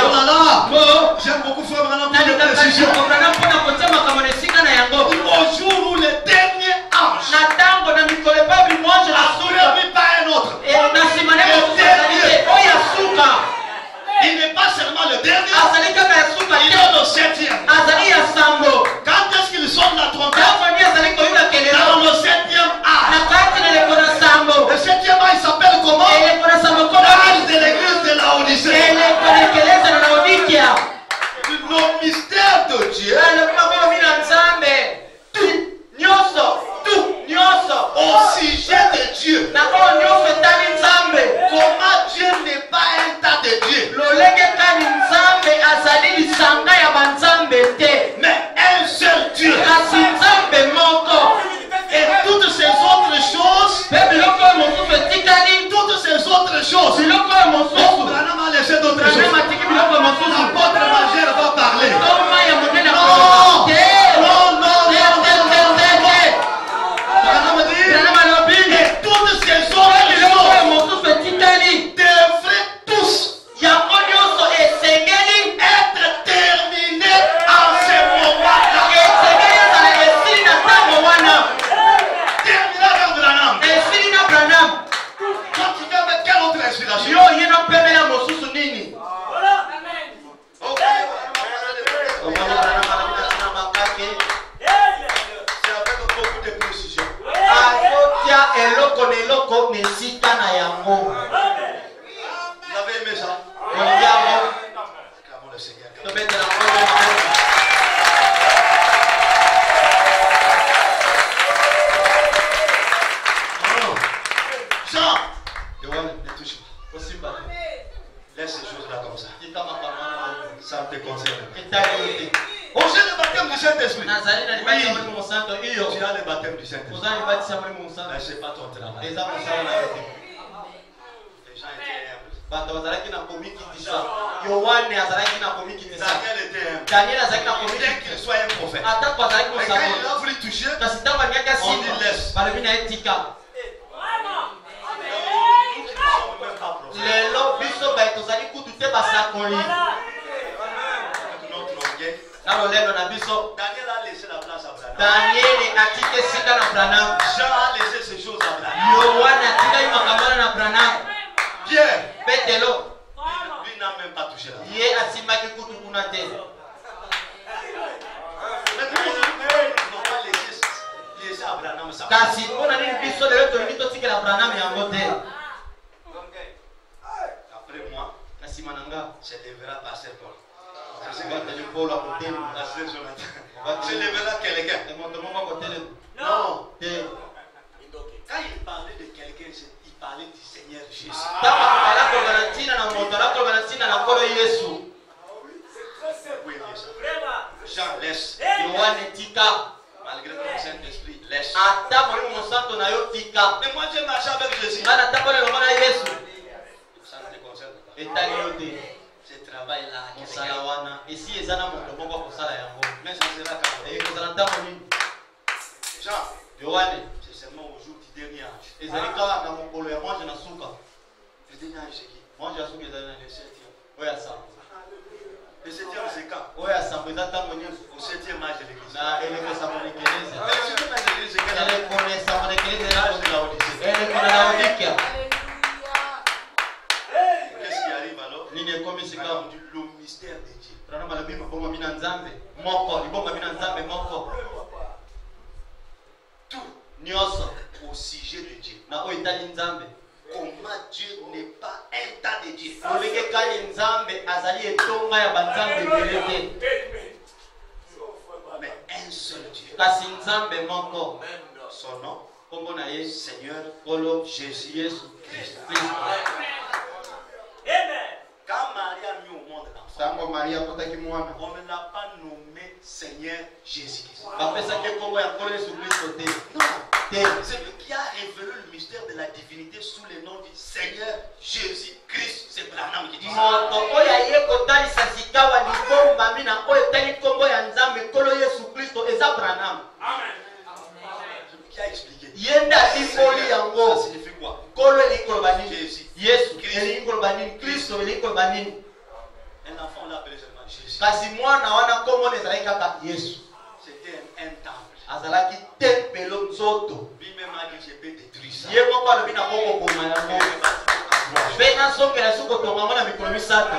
Oh là là, j'aime beaucoup Frère Branham pour les précisions. Au jour où le dernier ange a suivi par un autre. Il n'est pas seulement le dernier, il est le 7e. Quand est-ce qu'ils sonnent la trompette? Dans le 7e âge. Le 7e âge s'appelle comment? L'âge de l'église de Laodicée. Le mystère de Dieu au sujet de Dieu. Comment Dieu n'est pas un tas de Dieu, mais un seul Dieu. Et toutes ces autres choses, Branham a laissé d'autres choses. L'apôtre majeur va parler. Et toutes ces autres choses devraient tous être terminées en ce moment-là. Terminé avec Branham. Quand tu viens avec quelle autre inspiration? C'est avec beaucoup de précision. Vous avez aimé ça? Clamons le Seigneur. Jean, ne touche pas. Laisse ces choses-là comme ça. Ça te concerne. On sait le baptême du Saint-Esprit. Oui, tu as le baptême du Saint-Esprit. Mais ce n'est pas ton travail. Les gens étaient humbles. Daniel était humble. Bien qu'il soit un prophète. Mais quand il a voulu toucher, on dit laisse. Notre orgueil. Daniel a laissé la place à Branham. Jean a laissé ces choses à Branham. Pierre, lui n'a même pas touché la place. Branham ça. kasi mpona nini biso lelo tolingi totikela Branham yango te. Après moi, Na nsima na nga se lèvera pasteur Paul. bateli Paul akotelema, Pasteur Jonathan. Se lèvera quelqu'un. moto moko akotelema Non. te. Quand il parlait de quelqu'un, il parlait du Seigneur Jésus. Ntango akoloba na ntina na moto akoloba na ntina na nkolo Yesu. Oui, Jean, laisse. Yohane tika, Malgré ton Saint-Esprit, laisse. ata molimo mosantu na yo tika. Mais moi, j'ai marché avec Jésus. Nga natambola elongo na Yesu Ça ne te concerne pas. etali yo te. Ce travail-là, Mosala wana esi eza na moto moko akosala yango. mais ça sera quand même. Ekozala ntango nini? Jean, Yohane c'est seulement au jour du dernier âge. ezali kaka na mokolo ya mwanje na suka. Le dernier âge, c'est qui? Mwanje ya suka ezali na Le septième. oyo ya sambo. Le septième, c'est quand? Oyo ya sambo eza ntango nyonso Au septième âge de l'église. na elekesa monekeleze. Le septième âge de l'église, c'est quel âge? Elekonesa monekeleze na elekona Laodikia. Qu'est-ce qui arrive alors? Nini ekomi C'est sika comme le mystère de Dieu. Rana malabi mabongo mina nzambe moko libongo mina nzambe moko Tout nyonso au sujet de Dieu. na oyo etali nzambe. Comment Dieu n'est pas un tas de Dieu. Olenge kani nzambe azali etonga ya banzambe ebele te, Mais un seul Dieu. kasi nzambe moko. Son nom, Kombo na ye Seigneur kolo Jésus. Yesu Christ. Kristo. Quand Marie a mis au monde l'enfant, Tango Maria akotaki mwana on ne l'a pas nommé Seigneur Jésus-Christ. bapesaki kombo ya nkolo Yesu Kristo te. Non. Te. C'est lui qui a révélé le mystère de la divinité sous le nom du Seigneur Jésus-Christ. C'est Branham qui dit ça. Moto oyo aye kotalisa sikawa libombami na oyo etali kombo ya nzambe nkolo Yesu Kristo eza Branham. C'est lui qui a expliqué. Ye nde asimboli Ça yango. signifie quoi? Nkolo elingi koloba nini? Jésus. Yesu elingi koloba nini? Kristo elingi koloba nini? Un enfant, on l'appelait seulement Jésus. Kasi mwana wana kombo ezalaki kaka Yesu. C'était un temple. Azalaki tempelo nzoto. Lui-même a dit, je peux détruire ça. Ye moko alobi na kokoboma yango. Mpe nazongela soki kotonga yango na mikolo misato.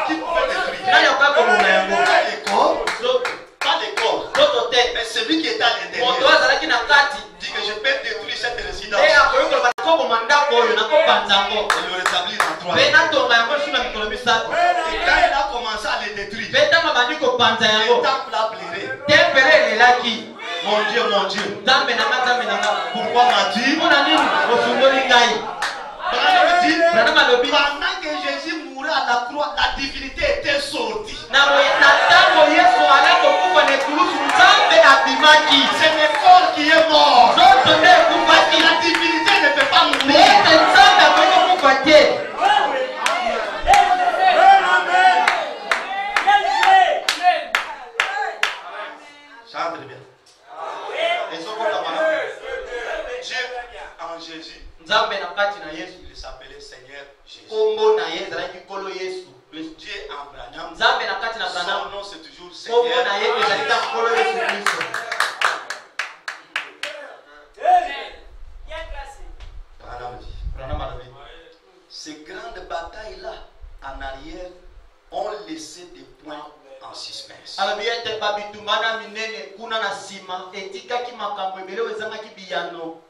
Qui pouvait détruire? Nani akoka koboma yango? Pas les corps, Nzoto. pas les corps. Nzoto te. Mais celui qui est à Moto l'intérieur azalaki na kati. dit que je peux détruire cette résidence Nde akoki koloba nakoboma ndako oyo nakopanza yango. et le rétablir en trois. Mpe natonga yango lisusu na mikolo misato. Et quand il a commencé à le détruire, Mpe ntango abandi kopanza le yango, temple a pleuré. tempelo elelaki. Mon Dieu, Nzambe na nga, Nzambe na nga. pourquoi m'as-tu? Mpona nini osungoli ngai? Branham dit, Branham alobi pendant que Jésus mourait à la croix, la divinité était sortie. na ntango Yesu ala kokufa na ekulusu Nzambe abimaki. C'est le corps qui est mort. Nzoto nde ekufaki. La divinité ne peut pas Me mourir. ete Nzambe akoki kokufa te. Chante bien. Ezokota malamu. Dieu en Jésus, Nzambe na kati na Yesu. il s'appelait Seigneur Jésus. Kombo na ye ezalaki nkolo Yesu Kristo. Dieu en Branham, Nzambe na kati na Branham. son nom c'est toujours Kombo Seigneur. na ye ezalaki kaka nkolo Yesu Kristo. Branham dit, Branham alobi ces grandes batailles-là en arrière ont laissé des points en suspense. alobi ete babitumbana minene kuna na nsima etikaki makambo ebele oyo ezangaki biyano.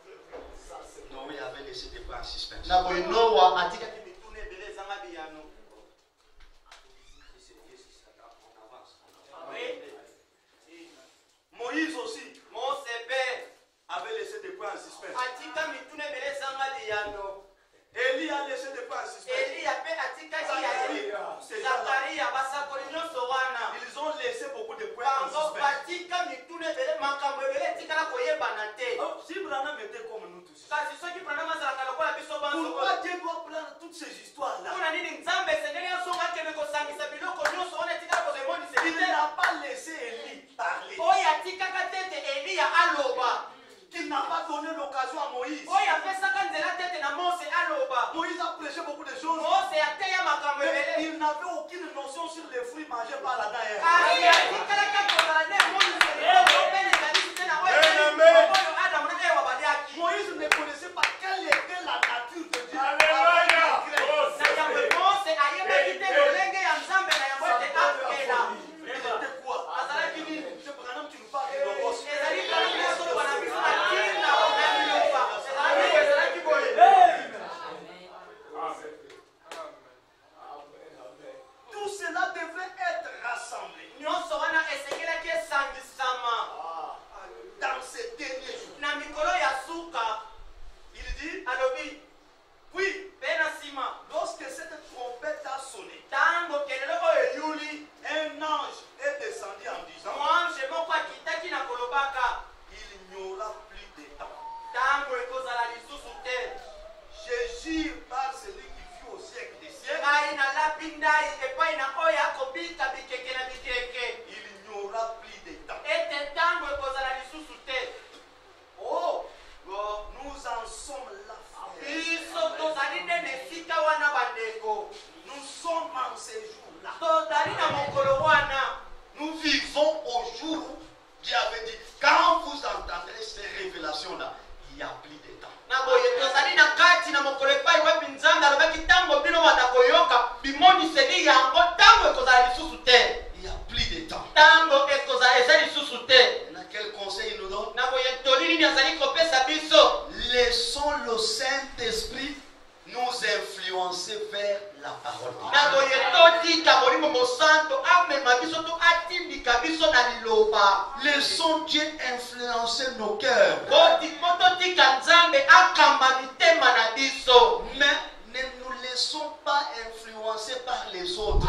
Noé avait laissé des points en suspense. Na boye Noa atikaki bituna ebele ezanga biyano. Moïse aussi Mose mpe avait laissé des points en suspense. atika mituna ebele ezanga biyano. Élie a laissé des points en suspense. Eliya mpe atikaki yaye. Zakariya basakoli nyonso wana Ils ont laissé beaucoup de points en bango suspense. batika mituna ebele makambo ebele etikala koyebana te. Oh, si Branham était comme nous tous, Kasi soki Branham azalaka lokola biso banso pourquoi Dieu doit prendre toutes ces histoires-là? kuna nini Nzambe esengeli asonga akende kosangisa biloko nyonso wana etikala kozemonisa Il te. n'a pas laissé Élie parler. Oyo atikaka tete Eliya aloba. Il n'a pas donné l'occasion à Moïse. Oyo apesaka nzela tete na Mose aloba. Moïse a prêché beaucoup de choses. Mose ateya makambo Mais ebele. il n'avait aucune notion sur les fruits mangés par Adam et Ève. Kasi atikalaka kozala nde emonisa biloko pene ezalisi te na oyo oyo Adamu na Ewa baliaki. Moïse ne connaissait pas quelle était la nature de Dieu. Na yango Mose ayebaki te lolenge ya Nzambe na yango ete akela. Il était quoi? Azalaki nini? C'est Branham qui nous parle de l'horoscope. Ezali kala nyonso oloba na biso na ntina Je jure par celui qui vit au siècle des siècles. Il n'y aura plus de temps. Oh, nous en sommes là. Nous sommes en ces jours-là. Nous vivons au jour où Dieu avait dit, quand vous entendrez ces révélations-là, il n'y a plus de temps. Il n'y a plus de temps. Quel conseil il nous donne? Laissons le Saint-Esprit nous influencer vers la parole de Dieu. Laissons Dieu influencer nos cœurs. Mais ne nous laissons pas influencer par les autres.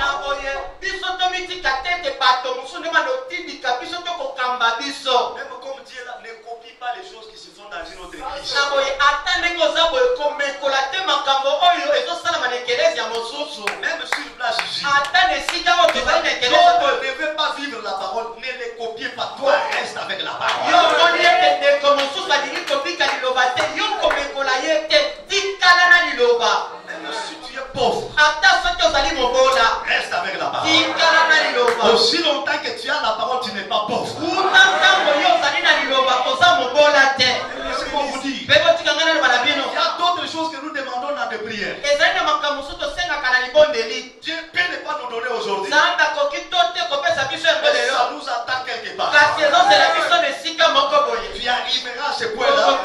Même comme Dieu là, ne copie pas les choses qui se font dans une autre église. Même sur place ici. D'autres ne veulent pas vivre la parole, ne les copiez pas. Toi, reste avec la parole. Même si tu es pauvre, reste avec la parole. Aussi longtemps que tu as la parole, tu n'es pas pauvre. C'est pour vous dire. Il y a d'autres choses que nous demandons dans des prières. Dieu peut ne pas nous donner aujourd'hui. Ça nous attend quelque part. Tu arriveras à ce point-là.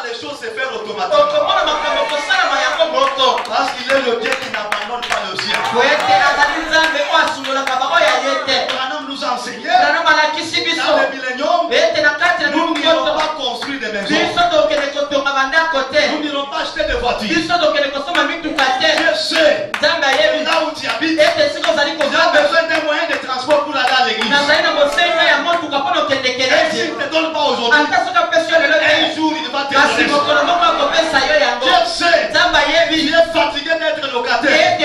Les choses se font automatiquement. Parce qu'il est le Dieu qui n'abandonne pas le ciel. Branham nous a enseigné dans le millénium, nous n'irons pas construire des maisons. Nous n'irons pas acheter des voitures. Dieu sait, là où tu habites, tu as besoin d'un moyen de transport pour aller à l'église. Et s'il ne te donne pas aujourd'hui, un jour il va te donner. Dieu sait, tu es fatigué d'être locataire.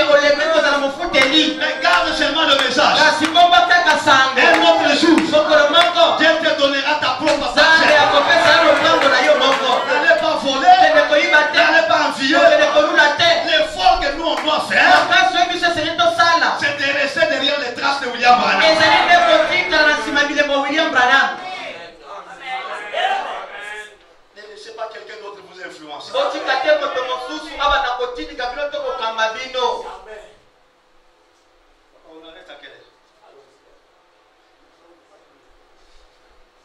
Mais garde seulement le message. Un autre jour, Dieu te donnera ta propre parcelle. N'allez pas voler, n'allez pas envier. L'effort que nous on doit faire, c'est de rester derrière les traces de William Branham. Ne laissez pas quelqu'un d'autre vous influencer. On arrête à quelle heure?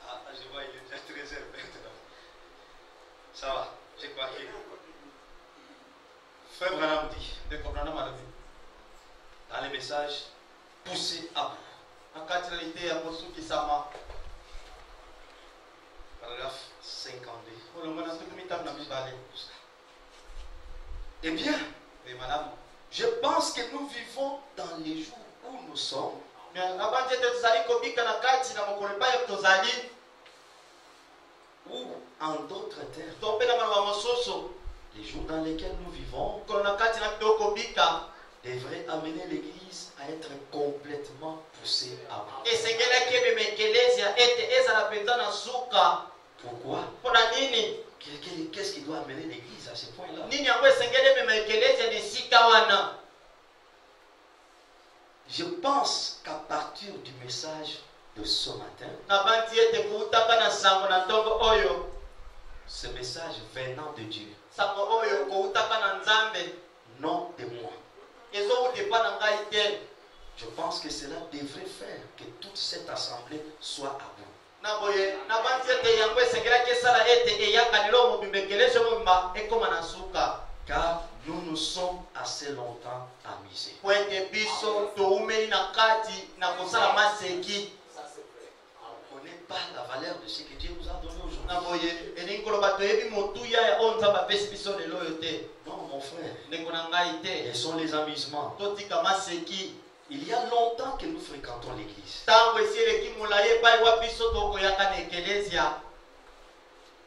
Ah, je vois, il est déjà 13h maintenant. Ça va, j'ai compris. Frère Branham dit, dans les messages, poussez à bout. Paragraphe 52. Eh bien, je pense que nous vivons dans les jours où nous sommes. Ou en d'autres termes, les jours dans lesquels nous vivons devraient amener l'Église à être complètement poussée à bout. Pourquoi? Qu'est-ce qui doit amener l'Église à ce point-là? Je pense qu'à partir du message de ce matin, ce message venant de Dieu, non de moi, je pense que cela devrait faire que toute cette assemblée soit à bout. Car nous nous sommes assez longtemps amusés. On ne connaît pas la valeur de ce que Dieu nous a donné aujourd'hui. Non, mon frère, quels sont les amusements? Il y a longtemps que nous fréquentons l'église.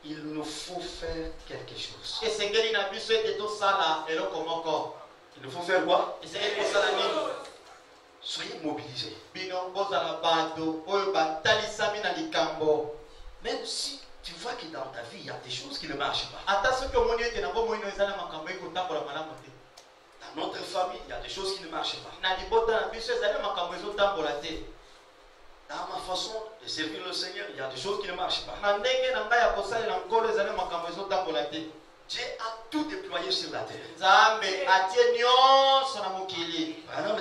il nous faut faire quelque chose. Et c'est qu'il n'a plus souhaité tout ça là, et le comment encore. Il nous faut faire quoi? Et c'est qu'il faut ça là, Soyez mobilisés. bino boza la bato, oyo batalisami na likambo. Même si tu vois que dans ta vie, il y a des choses qui ne marchent pas. Attention que mon ete na bo moino ezana makambo ekotambola malamu te. Dans notre famille, il y a des choses qui ne marchent pas. Na libota na biso ezali makambo ezotambola te. Dans ma façon de servir le Seigneur, il y a des choses qui ne marchent pas. Na ndenge na ngai ya kosalela nkolo ezali makambo ezotambola te. Dieu a tout déployé sur la terre. Nzambe atie nyonso na mokili. Branham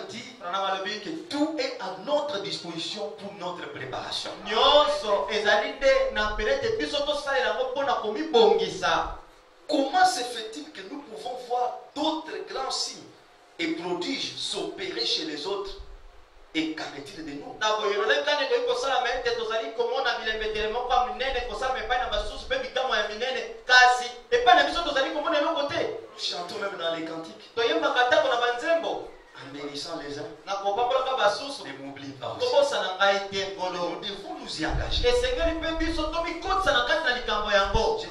dit que tout est à notre disposition pour notre préparation. Nyonso ezali nde na pelete biso tosalela ngo mpona komibongisa. Comment se fait-il que nous pouvons voir d'autres grands signes et prodiges s'opérer chez les autres? Et qu'en est-il de nous? Nous chantons même dans les cantiques. En bénissant les uns, ne m'oublie pas aussi. Nous devons nous y engager. Je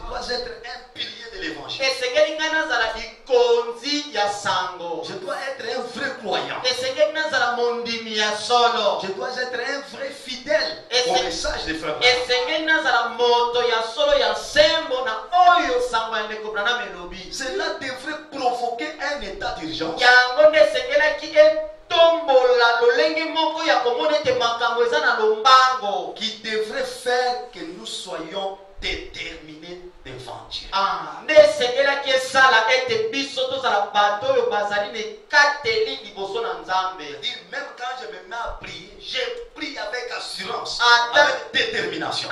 dois être un pilier de l'évangile. Je dois être un vrai croyant. Je dois être un vrai fidèle au message des frères. Cela devrait provoquer un état d'urgence qui devrait faire que nous soyons déterminés devant Dieu. Même quand je me mets à prier, je prie avec assurance, avec détermination.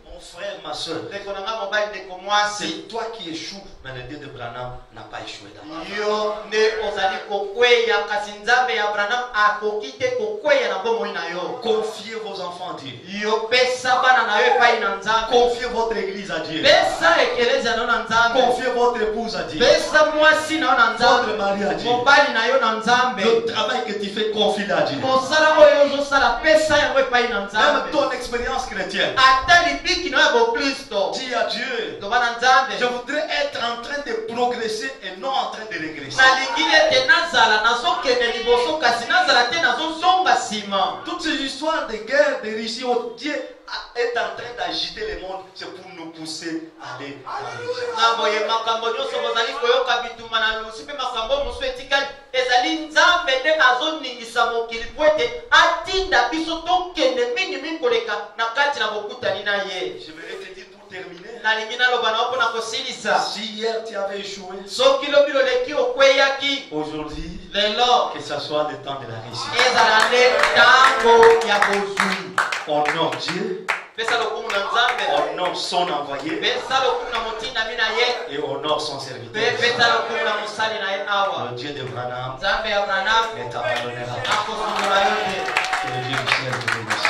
Mon frère, ma soeur, c'est toi qui échoues, mais le Dieu de Branham n'a pas échoué dans ma vie. Confiez vos enfants à Dieu. Confiez votre église à Dieu. Confiez votre épouse à Dieu. Votre mari à Dieu. Le travail que tu fais, confie à Dieu. Même ton expérience chrétienne. Dis à Dieu, je voudrais être en train de progresser et non en train de régresser. Toutes ces histoires de guerre, de Russie, Dieu est en train d'agiter le monde, c'est pour nous pousser à aller dans le je vais te dire pour terminer. Si hier tu avais échoué, aujourd'hui, que ce soit le temps de la réussite. Honore Dieu, honore son envoyé et honore son serviteur. Le Dieu de Branham ne t'abandonnera pas. Que le Dieu du ciel vous bénisse.